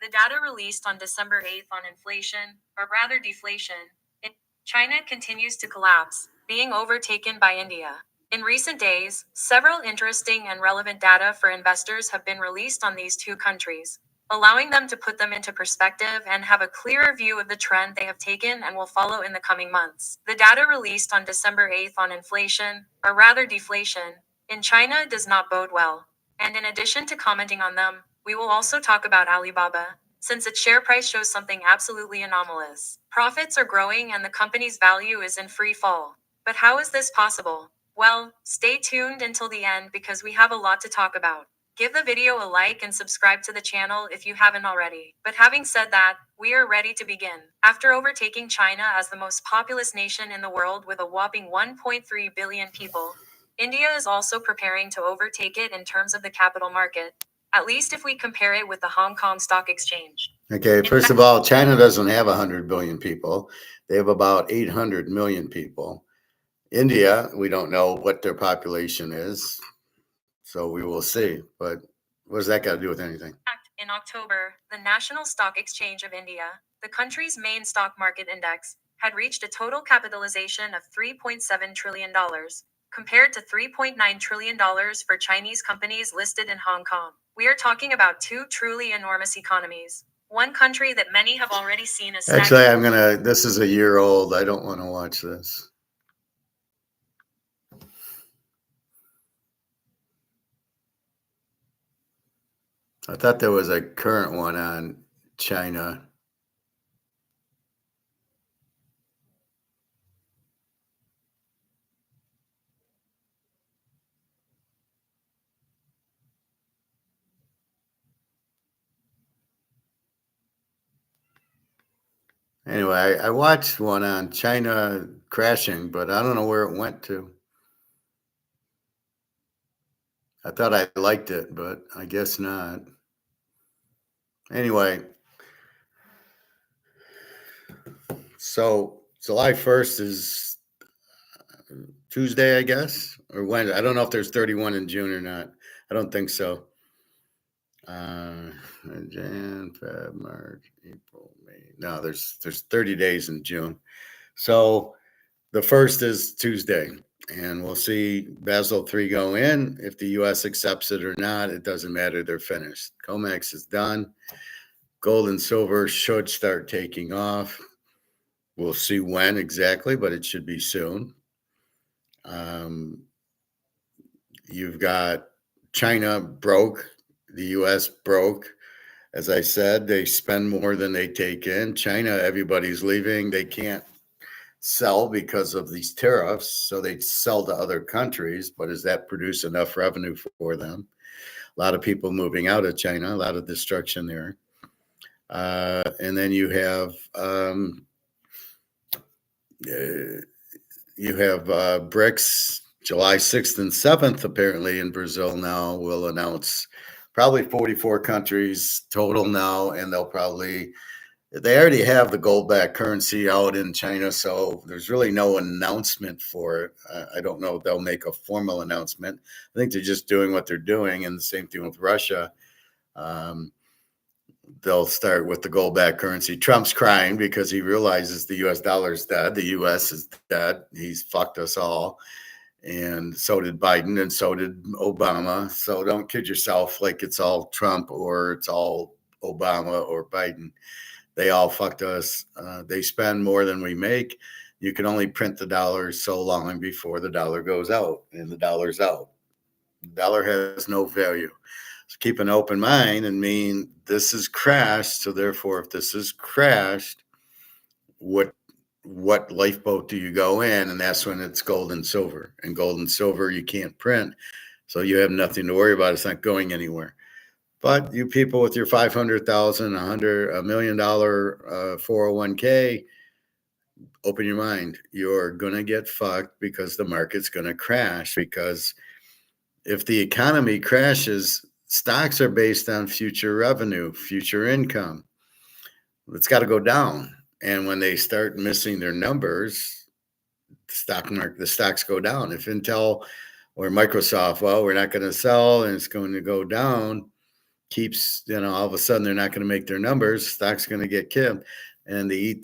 The data released on December 8th on inflation, or rather deflation, in China continues to collapse, being overtaken by India. In recent days, several interesting and relevant data for investors have been released on these two countries, allowing them to put them into perspective and have a clearer view of the trend they have taken and will follow in the coming months. The data released on December 8th on inflation, or rather deflation, in China does not bode well. And in addition to commenting on them, we will also talk about Alibaba, since its share price shows something absolutely anomalous. Profits are growing and the company's value is in free fall. But how is this possible? Well, stay tuned until the end because we have a lot to talk about. Give the video a like and subscribe to the channel if you haven't already. But having said that, we are ready to begin. After overtaking China as the most populous nation in the world with a whopping 1.3 billion people, India is also preparing to overtake it in terms of the capital market, at least if we compare it with the Hong Kong Stock Exchange. Okay, first of all, China doesn't have 100 billion people. They have about 800 million people. India, we don't know what their population is, so we will see. But what does that got to do with anything? In October, the National Stock Exchange of India, the country's main stock market index, had reached a total capitalization of $3.7 trillion, compared to $3.9 trillion for Chinese companies listed in Hong Kong. We are talking about two truly enormous economies. One country that many have already seen as Actually, this is a year old. I don't want to watch this. I thought there was a current one on China. Anyway, I watched one on China crashing, but I don't know where it went to. I thought I liked it, but I guess not. Anyway, so July 1st is Tuesday, I guess, or when. I don't know if there's 31 in June or not. I don't think so. Jan, Feb, March, April, May. No, there's 30 days in June. So the 1st is Tuesday, and we'll see Basel III go in. If the U.S. accepts it or not, it doesn't matter. They're finished. COMEX is done. Gold and silver should start taking off. We'll see when exactly, but it should be soon. You've got China broke, the U.S. broke, As I said, they spend more than they take in. China, everybody's leaving. They can't sell because of these tariffs, so they sell to other countries. But does that produce enough revenue for them? A lot of people moving out of China, a lot of destruction there. And then you have BRICS, July 6th and 7th, apparently in Brazil now will announce probably 44 countries total now, and they already have the gold-backed currency out in China, so there's really no announcement for it. I don't know if they'll make a formal announcement. I think they're just doing what they're doing, and the same thing with Russia. They'll start with the gold-backed currency. Trump's crying because he realizes the U.S. dollar is dead. The U.S. is dead. He's fucked us all. And so did Biden, and so did Obama. So don't kid yourself like it's all Trump or it's all Obama or Biden. They all fucked us. They spend more than we make. You can only print the dollar so long before the dollar goes out, and the dollar's out. The dollar has no value. So keep an open mind and mean this has crashed. So therefore, if this has crashed, what lifeboat do you go in? And that's when it's gold and silver. And gold and silver you can't print. So you have nothing to worry about. It's not going anywhere. But you people with your $500,000, $1 million 401k, open your mind. You're going to get fucked because the market's going to crash. Because if the economy crashes, stocks are based on future revenue, future income. It's got to go down. And when they start missing their numbers, the stocks go down. If Intel or Microsoft, well, we're not going to sell and it's going to go down, keeps, all of a sudden they're not going to make their numbers, stock's going to get killed. And these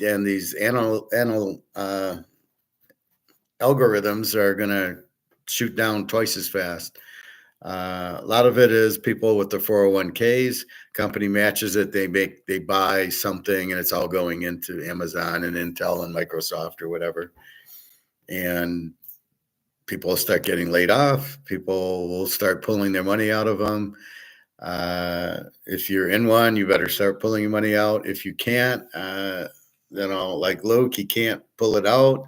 algorithms are going to shoot down twice as fast. A lot of it is people with the 401ks, company matches it, they buy something and it's all going into Amazon and Intel and Microsoft or whatever. And people will start getting laid off. People will start pulling their money out of them. If you're in one, you better start pulling your money out. If you can't, like Luke, he can't pull it out.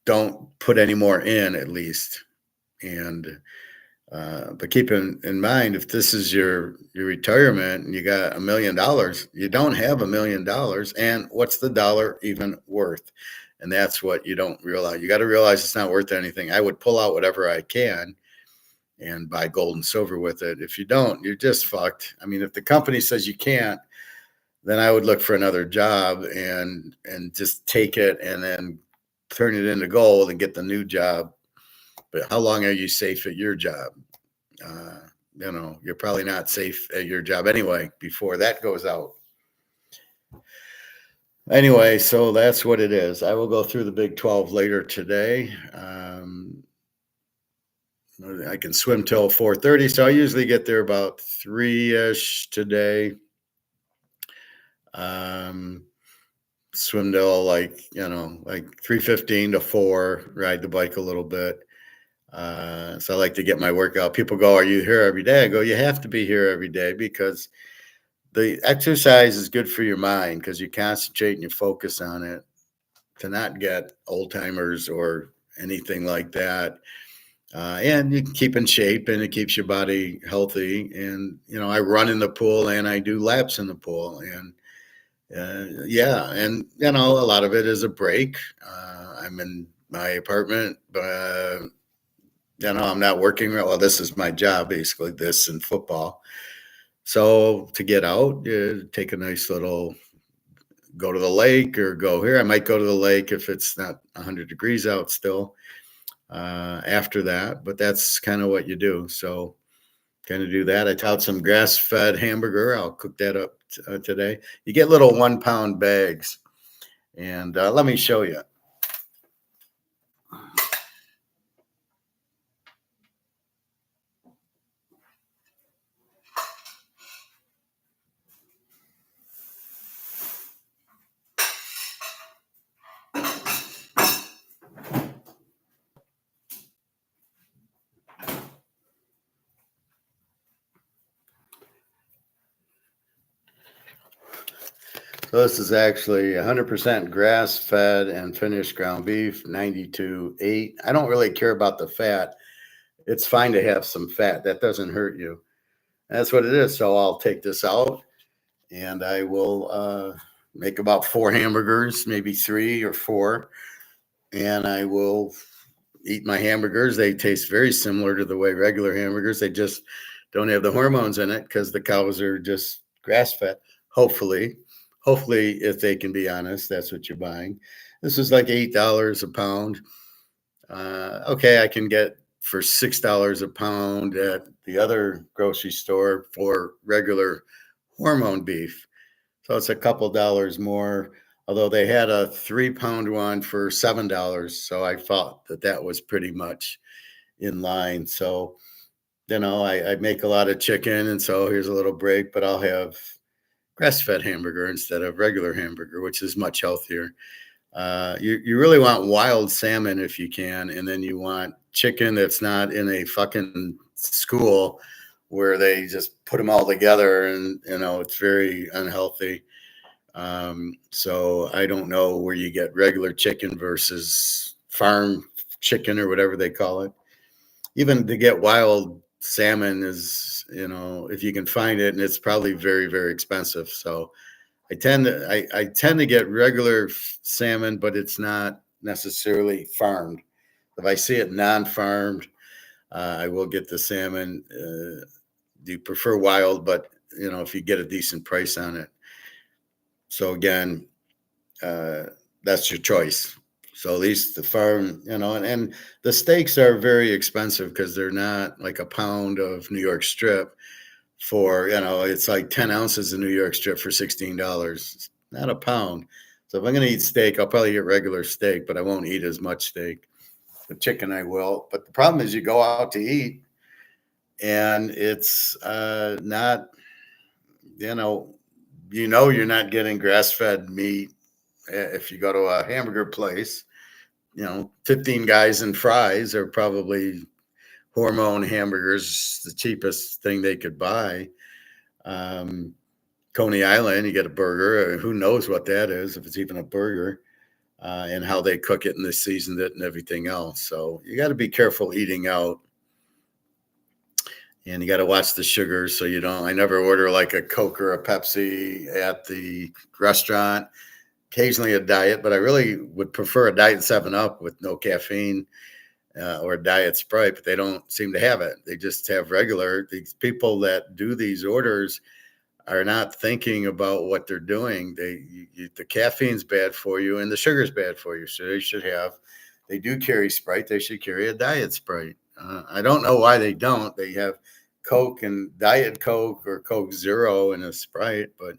Don't put any more in, at least. And but keep in mind, if this is your retirement and you got $1 million, you don't have $1 million. And what's the dollar even worth? And that's what you don't realize. You got to realize it's not worth anything. I would pull out whatever I can and buy gold and silver with it. If you don't, you're just fucked. I mean, if the company says you can't, then I would look for another job and just take it and then turn it into gold and get the new job. But how long are you safe at your job? You're probably not safe at your job anyway before that goes out. Anyway, so that's what it is. I will go through the Big 12 later today. I can swim till 4:30, so I usually get there about 3-ish today. Swim till like 3:15 to 4, ride the bike a little bit. So I like to get my workout. People go, are you here every day? I go, you have to be here every day because the exercise is good for your mind because you concentrate and you focus on it to not get Alzheimer's or anything like that. And you can keep in shape and it keeps your body healthy. And, I run in the pool and I do laps in the pool. And and, a lot of it is a break. I'm in my apartment, but, I'm not working. Well, this is my job, basically, this and football. So to get out, take a nice little, go to the lake or go here. I might go to the lake if it's not 100 degrees out still after that, but that's kind of what you do. So kind of do that. I taught some grass-fed hamburger. I'll cook that up today. You get little 1-pound bags, and let me show you. So this is actually 100% grass-fed and finished ground beef, 92.8. I don't really care about the fat. It's fine to have some fat. That doesn't hurt you. That's what it is. So I'll take this out and I will make about 4 hamburgers, maybe 3 or 4. And I will eat my hamburgers. They taste very similar to the way regular hamburgers. They just don't have the hormones in it because the cows are just grass-fed. Hopefully, if they can be honest, that's what you're buying. This is like $8 a pound. Okay, I can get for $6 a pound at the other grocery store for regular hormone beef. So it's a couple dollars more, although they had a 3-pound one for $7. So I thought that was pretty much in line. So, I make a lot of chicken. And so here's a little break, but I'll have grass-fed hamburger instead of regular hamburger, which is much healthier. You really want wild salmon if you can, and then you want chicken that's not in a fucking school where they just put them all together, and it's very unhealthy. So I don't know where you get regular chicken versus farm chicken or whatever they call it. Even to get wild salmon is, if you can find it, and it's probably very, very expensive. So I tend to get regular salmon, but it's not necessarily farmed. If I see it non-farmed, I will get the salmon. Do you prefer wild? But if you get a decent price on it. So again, that's your choice. So at least the farm, and the steaks are very expensive because they're not like a pound of New York strip for, it's like 10 ounces of New York strip for $16, not a pound. So if I'm going to eat steak, I'll probably get regular steak, but I won't eat as much steak. The chicken I will. But the problem is you go out to eat and it's not, you're not getting grass-fed meat. If you go to a hamburger place, 15 guys and fries are probably hormone hamburgers, the cheapest thing they could buy. Coney Island, you get a burger. Who knows what that is, if it's even a burger, and how they cook it and they season it and everything else. So you got to be careful eating out. And you got to watch the sugar so you don't. I never order like a Coke or a Pepsi at the restaurant. Occasionally a diet, but I really would prefer a Diet 7-Up with no caffeine, or a Diet Sprite, but they don't seem to have it. They just have regular. These people that do these orders are not thinking about what they're doing. The caffeine's bad for you and the sugar's bad for you. So they do carry Sprite. They should carry a Diet Sprite. I don't know why they don't. They have Coke and Diet Coke or Coke Zero and a Sprite, but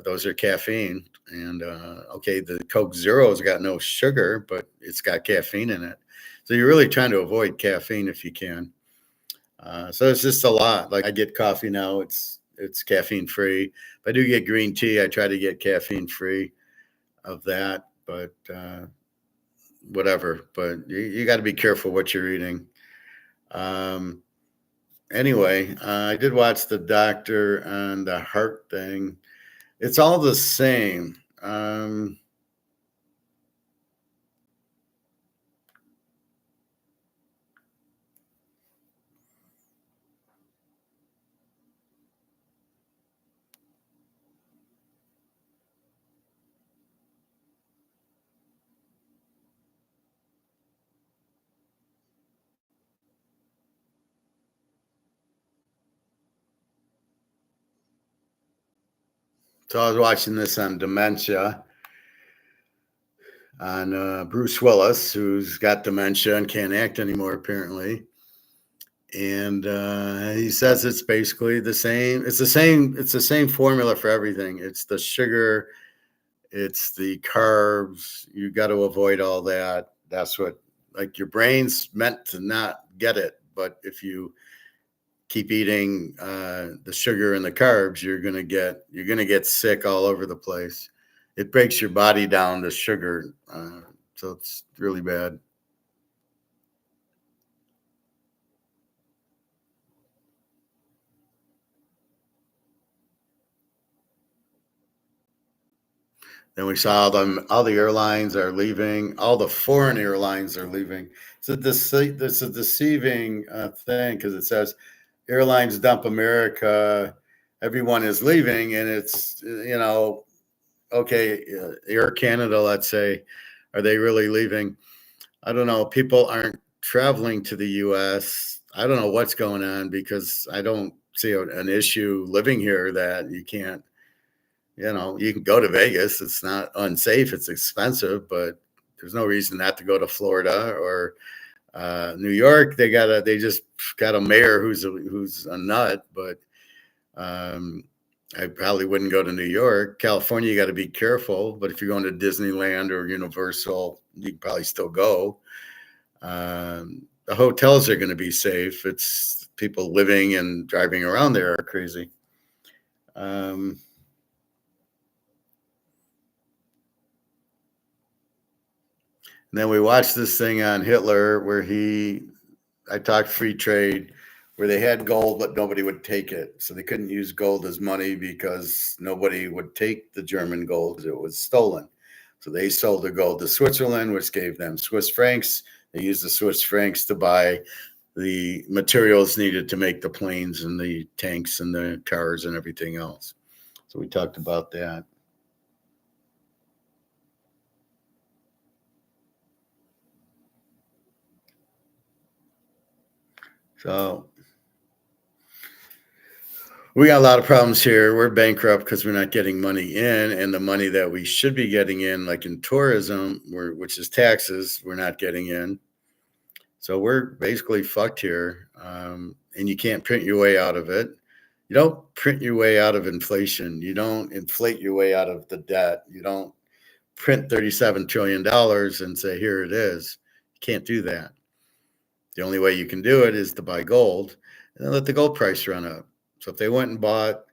those are caffeine. And okay, the Coke Zero's got no sugar, but it's got caffeine in it. So you're really trying to avoid caffeine if you can. So it's just a lot. Like I get coffee now, it's caffeine free. If I do get green tea, I try to get caffeine free of that. But whatever. But you got to be careful what you're eating. Anyway, I did watch the doctor on the heart thing. It's all the same. So I was watching this on dementia on Bruce Willis, who's got dementia and can't act anymore, apparently. And he says it's basically the same. It's the same formula for everything. It's the sugar, it's the carbs. You got to avoid all that. That's what, like, your brain's meant to not get it, but if you keep eating the sugar and the carbs, you're gonna get sick all over the place. It breaks your body down to sugar, so it's really bad. Then we saw them. All the airlines are leaving. All the foreign airlines are leaving. It's a deceiving thing because it says airlines dump America. Everyone is leaving, and it's okay. Air Canada, let's say, are they really leaving? I don't know. People aren't traveling to the U.S. I don't know what's going on because I don't see an issue living here that you can't. You can go to Vegas. It's not unsafe. It's expensive, but there's no reason not to go to Florida or New York. They just got a mayor who's a nut, but I probably wouldn't go to New York. California, you got to be careful. But if you're going to Disneyland or Universal, you can probably still go. The hotels are going to be safe. It's people living and driving around there are crazy. And then we watched this thing on Hitler where I talked free trade, where they had gold, but nobody would take it. So they couldn't use gold as money because nobody would take the German gold because it was stolen. So they sold the gold to Switzerland, which gave them Swiss francs. They used the Swiss francs to buy the materials needed to make the planes and the tanks and the cars and everything else. So we talked about that. So we got a lot of problems here. We're bankrupt because we're not getting money in, and the money that we should be getting in, like in tourism, which is taxes, we're not getting in. So we're basically fucked here, and you can't print your way out of it. You don't print your way out of inflation. You don't inflate your way out of the debt. You don't print $37 trillion and say, here it is. You can't do that. The only way you can do it is to buy gold and then let the gold price run up. So if they went and bought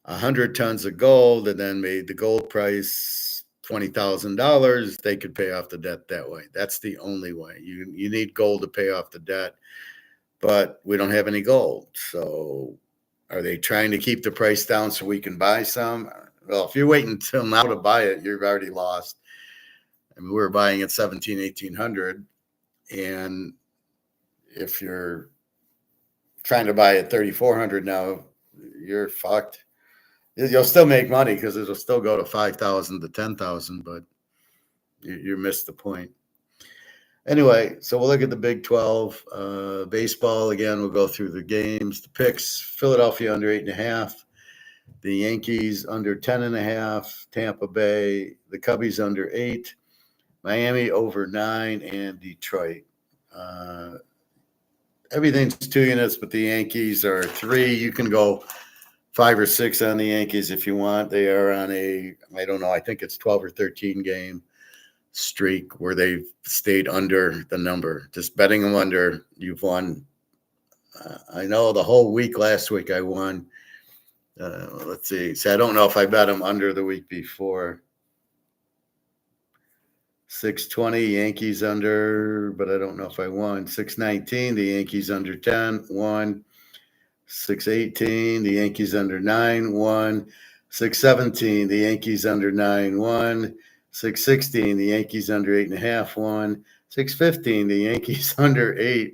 100 tons of gold and then made the gold price $20,000, they could pay off the debt that way. That's the only way. You need gold to pay off the debt, but we don't have any gold. So are they trying to keep the price down so we can buy some? Well, if you're waiting until now to buy it, you've already lost. I mean, we were buying at 1,800, and if you're trying to buy at 3,400 now, you're fucked. You'll still make money because it'll still go to 5,000 to 10,000, but you missed the point. Anyway, so we'll look at the Big 12 baseball again. We'll go through the games, the picks. Philadelphia under 8.5, the Yankees under 10.5, Tampa Bay, the Cubbies under 8, Miami over 9, and Detroit. Everything's 2 units, but the Yankees are 3. You can go 5 or 6 on the Yankees if you want. They are on I don't know, I think it's 12 or 13 game streak where they've stayed under the number. Just betting them under, you've won. I know the whole week last week I won. Let's see. So I don't know if I bet them under the week before. 620 Yankees under, but I don't know if I won. 619 the Yankees under 10, 1. 618 the Yankees under 9, 1. 617 the Yankees under 9, 1. 616 the Yankees under 8.5, 1. 615 the Yankees under 8.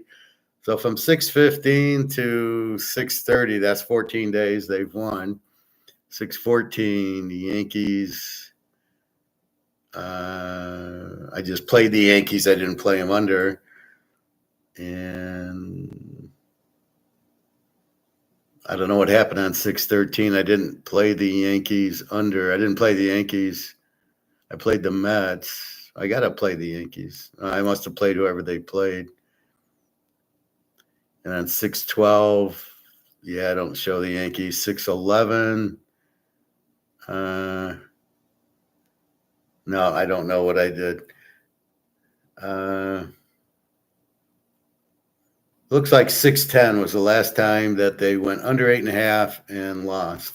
So from 615 to 630, that's 14 days they've won. 614 the Yankees. I just played the Yankees. I didn't play them under. And I don't know what happened on 613. I didn't play the Yankees under. I didn't play the Yankees. I played the Mets. I got to play the Yankees. I must have played whoever they played. And on 612, I don't show the Yankees. 611. No, I don't know what I did. Looks like 610 was the last time that they went under 8.5 and lost.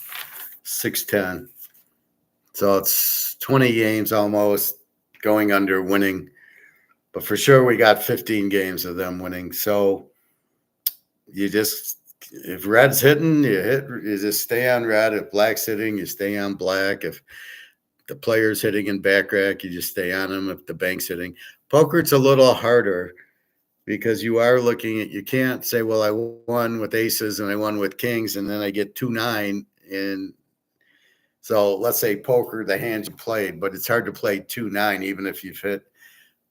610. So it's 20 games almost going under, winning. But for sure, we got 15 games of them winning. So if red's hitting, you just stay on red. If black's hitting, you stay on black. If the player's hitting in back rack, you just stay on them. If the bank's hitting, poker, it's a little harder because you are looking at, you can't say, well, I won with aces and I won with kings, and then I get 2-9. And so let's say poker, the hands you played, but it's hard to play 2-9, even if you've hit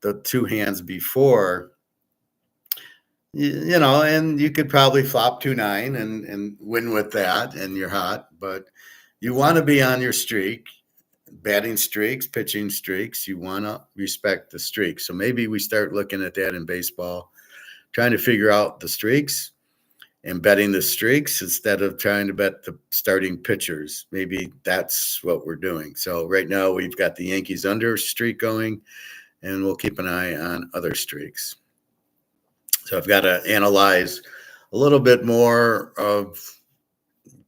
the two hands before. You know, and you could probably flop 2-9 and win with that, and you're hot. But you want to be on your streak, batting streaks, pitching streaks. You want to respect the streak. So maybe we start looking at that in baseball, trying to figure out the streaks and betting the streaks instead of trying to bet the starting pitchers. Maybe that's what we're doing. So right now we've got the Yankees under streak going, and we'll keep an eye on other streaks. So I've got to analyze a little bit more of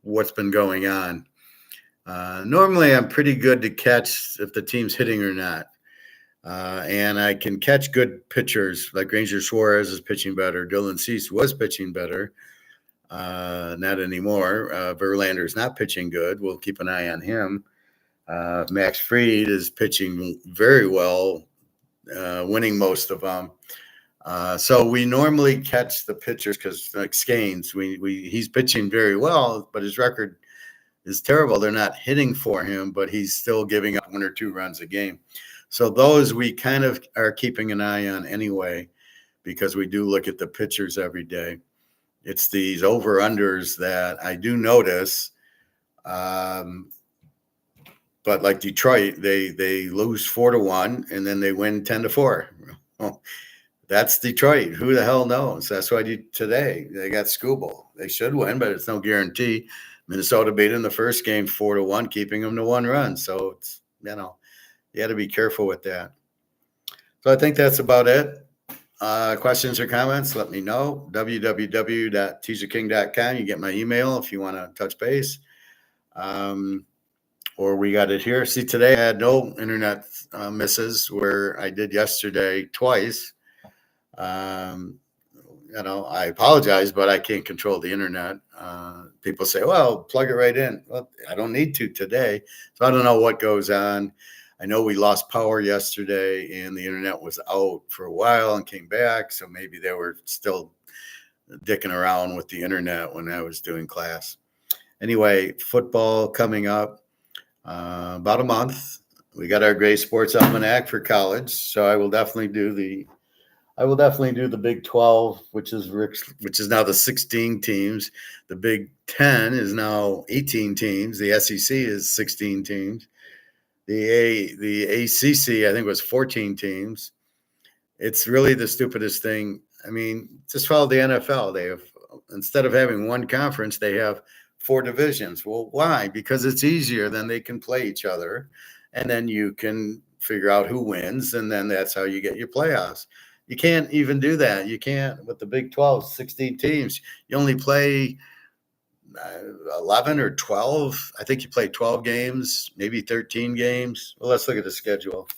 what's been going on. Normally, I'm pretty good to catch if the team's hitting or not. And I can catch good pitchers, like Ranger Suarez is pitching better. Dylan Cease was pitching better. Not anymore. Verlander's not pitching good. We'll keep an eye on him. Max Fried is pitching very well, winning most of them. So we normally catch the pitchers because, like Scanes, he's pitching very well, but his record is terrible. They're not hitting for him, but he's still giving up 1 or 2 runs a game. So those we kind of are keeping an eye on anyway, because we do look at the pitchers every day. It's these over-unders that I do notice. But like Detroit, they lose 4-1 and then they win 10-4. Well, that's Detroit. Who the hell knows? That's why today they got Skubal. They should win, but it's no guarantee. Minnesota beat them the first game 4-1, keeping them to 1 run. So it's, you know, you got to be careful with that. So I think that's about it. Questions or comments, let me know. www.teaserking.com. You get my email if you want to touch base. Or we got it here. See, today I had no internet misses where I did yesterday twice. You know, I apologize, but I can't control the internet. People say, well, plug it right in. Well, I don't need to today. So I don't know what goes on. I know we lost power yesterday and the internet was out for a while and came back. So maybe they were still dicking around with the internet when I was doing class. Anyway, football coming up about a month. We got our Gray Sports Almanac for college. So I will definitely do the Big 12, which is now the 16 teams. The Big 10 is now 18 teams. The SEC is 16 teams. The ACC, I think, was 14 teams. It's really the stupidest thing. I mean, just follow the NFL. They have, instead of having one conference, they have 4 divisions. Well, why? Because it's easier. Then they can play each other, and then you can figure out who wins, and then that's how you get your playoffs. You can't even do that. You can't with the Big 12, 16 teams. You only play 11 or 12. I think you play 12 games, maybe 13 games. Well, let's look at the schedule.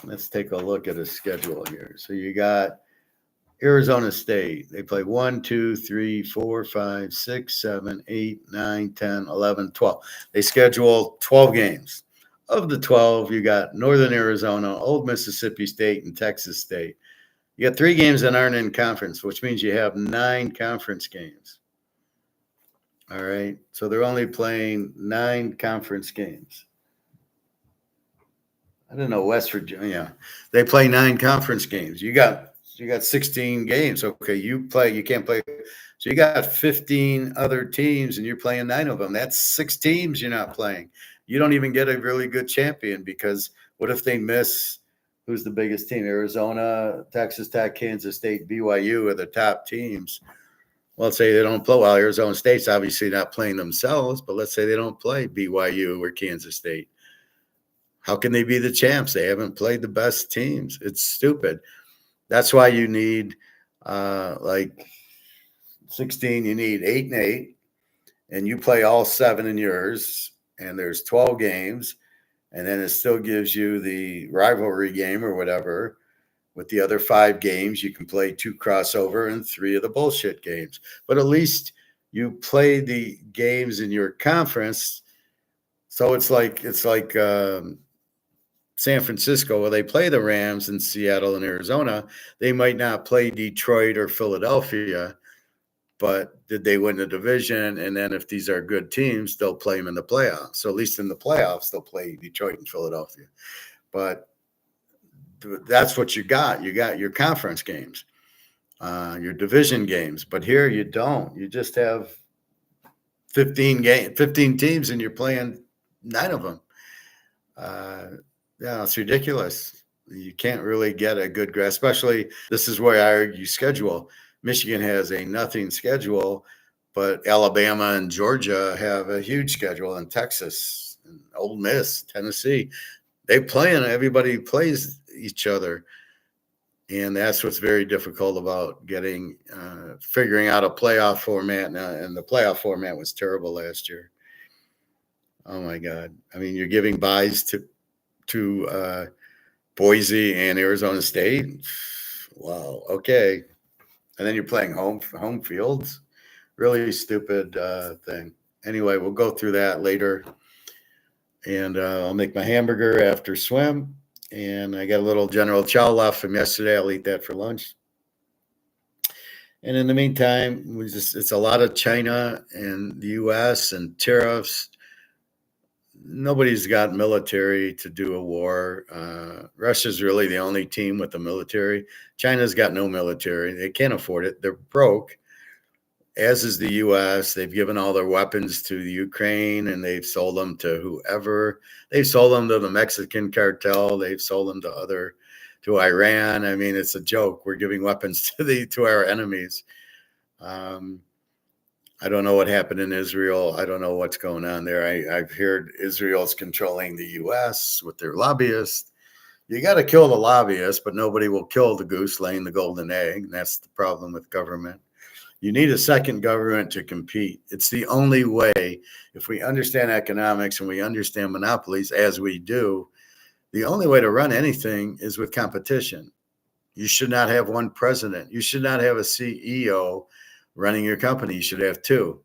Let's take a look at the schedule here. So you got Arizona State. They play 1, 2, 3, 4, 5, 6, 7, 8, 9, 10, 11, 12. They schedule 12 games. Of the 12, you got Northern Arizona, Old Mississippi State, and Texas State. You got 3 games that aren't in conference, which means you have 9 conference games. All right. So they're only playing 9 conference games. I don't know, West Virginia. They play 9 conference games. You got 16 games. Okay, you can't play. So you got 15 other teams and you're playing 9 of them. That's 6 teams you're not playing. You don't even get a really good champion, because what if they miss? Who's the biggest team? Arizona, Texas Tech, Kansas State, BYU are the top teams. Well, let's say they don't play. Well, Arizona State's obviously not playing themselves, but let's say they don't play BYU or Kansas State. How can they be the champs? They haven't played the best teams. It's stupid. That's why you need like 16, you need 8 and 8, and you play all 7 in yours, and there's 12 games, and then it still gives you the rivalry game or whatever. With the other 5 games, you can play 2 crossover and 3 of the bullshit games. But at least you play the games in your conference So it's like San Francisco, where they play the Rams, in Seattle and Arizona. They might not play Detroit or Philadelphia, but did they win the division? And then if these are good teams, they'll play them in the playoffs. So at least in the playoffs, they'll play Detroit and Philadelphia. But that's what you got. You got your conference games, your division games. But here you don't. You just have 15 teams, and you're playing 9 of them. Yeah, it's ridiculous. You can't really get a good grasp, especially this is where I argue schedule. Michigan has a nothing schedule, but Alabama and Georgia have a huge schedule, and Texas and Ole Miss, Tennessee, they play, and everybody plays each other. And that's what's very difficult about figuring out a playoff format. And the playoff format was terrible last year. Oh my God. I mean, you're giving buys to Boise and Arizona State. Wow. Okay. And then you're playing home fields. Really stupid thing. Anyway, we'll go through that later. And I'll make my hamburger after swim. And I got a little General Chow left from yesterday. I'll eat that for lunch. And in the meantime, it's a lot of China and the U.S. and tariffs. Nobody's got military to do a war. Russia's really the only team with the military. China's got no military. They can't afford it. They're broke, as is the U.S. They've given all their weapons to the Ukraine, and they've sold them to whoever. They've sold them to the Mexican cartel. They've sold them to Iran. I mean, it's a joke. We're giving weapons to our enemies. I don't know what happened in Israel. I don't know what's going on there. I've heard Israel's controlling the U.S. with their lobbyists. You got to kill the lobbyists, but nobody will kill the goose laying the golden egg. And that's the problem with government. You need a second government to compete. It's the only way. If we understand economics and we understand monopolies, as we do, the only way to run anything is with competition. You should not have one president. You should not have a CEO running your company. You should have 2.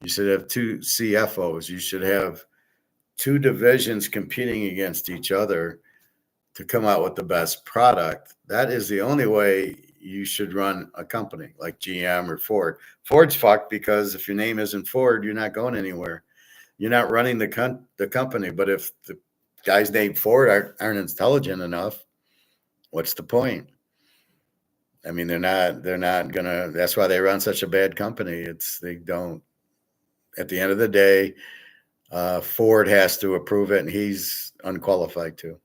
You should have 2 CFOs. You should have 2 divisions competing against each other to come out with the best product. That is the only way you should run a company like GM or Ford. Ford's fucked because if your name isn't Ford, you're not going anywhere. You're not running the company. But if the guys named Ford aren't intelligent enough, what's the point? I mean, they're not gonna. That's why they run such a bad company. They don't. At the end of the day, Ford has to approve it, and he's unqualified to.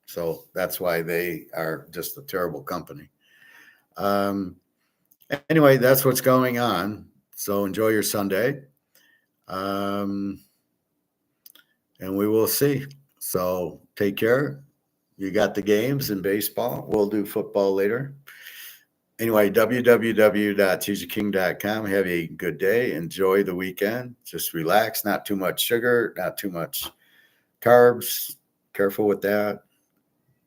So that's why they are just a terrible company. Anyway, that's what's going on. So enjoy your Sunday, and we will see. So take care. You got the games in baseball. We'll do football later. Anyway, www.teaserking.com. Have a good day. Enjoy the weekend. Just relax. Not too much sugar, not too much carbs. Careful with that.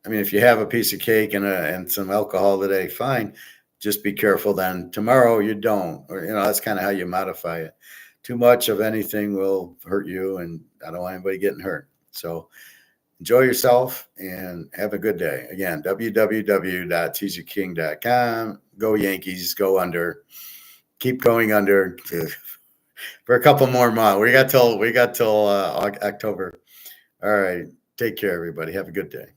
I mean, if you have a piece of cake and some alcohol today, fine. Just be careful then. Tomorrow you don't. Or, that's kind of how you modify it. Too much of anything will hurt you, and I don't want anybody getting hurt. So enjoy yourself and have a good day. Again, www.teaserking.com. Go Yankees, go under. Keep going under for a couple more months. We got till October. All right. Take care, everybody. Have a good day.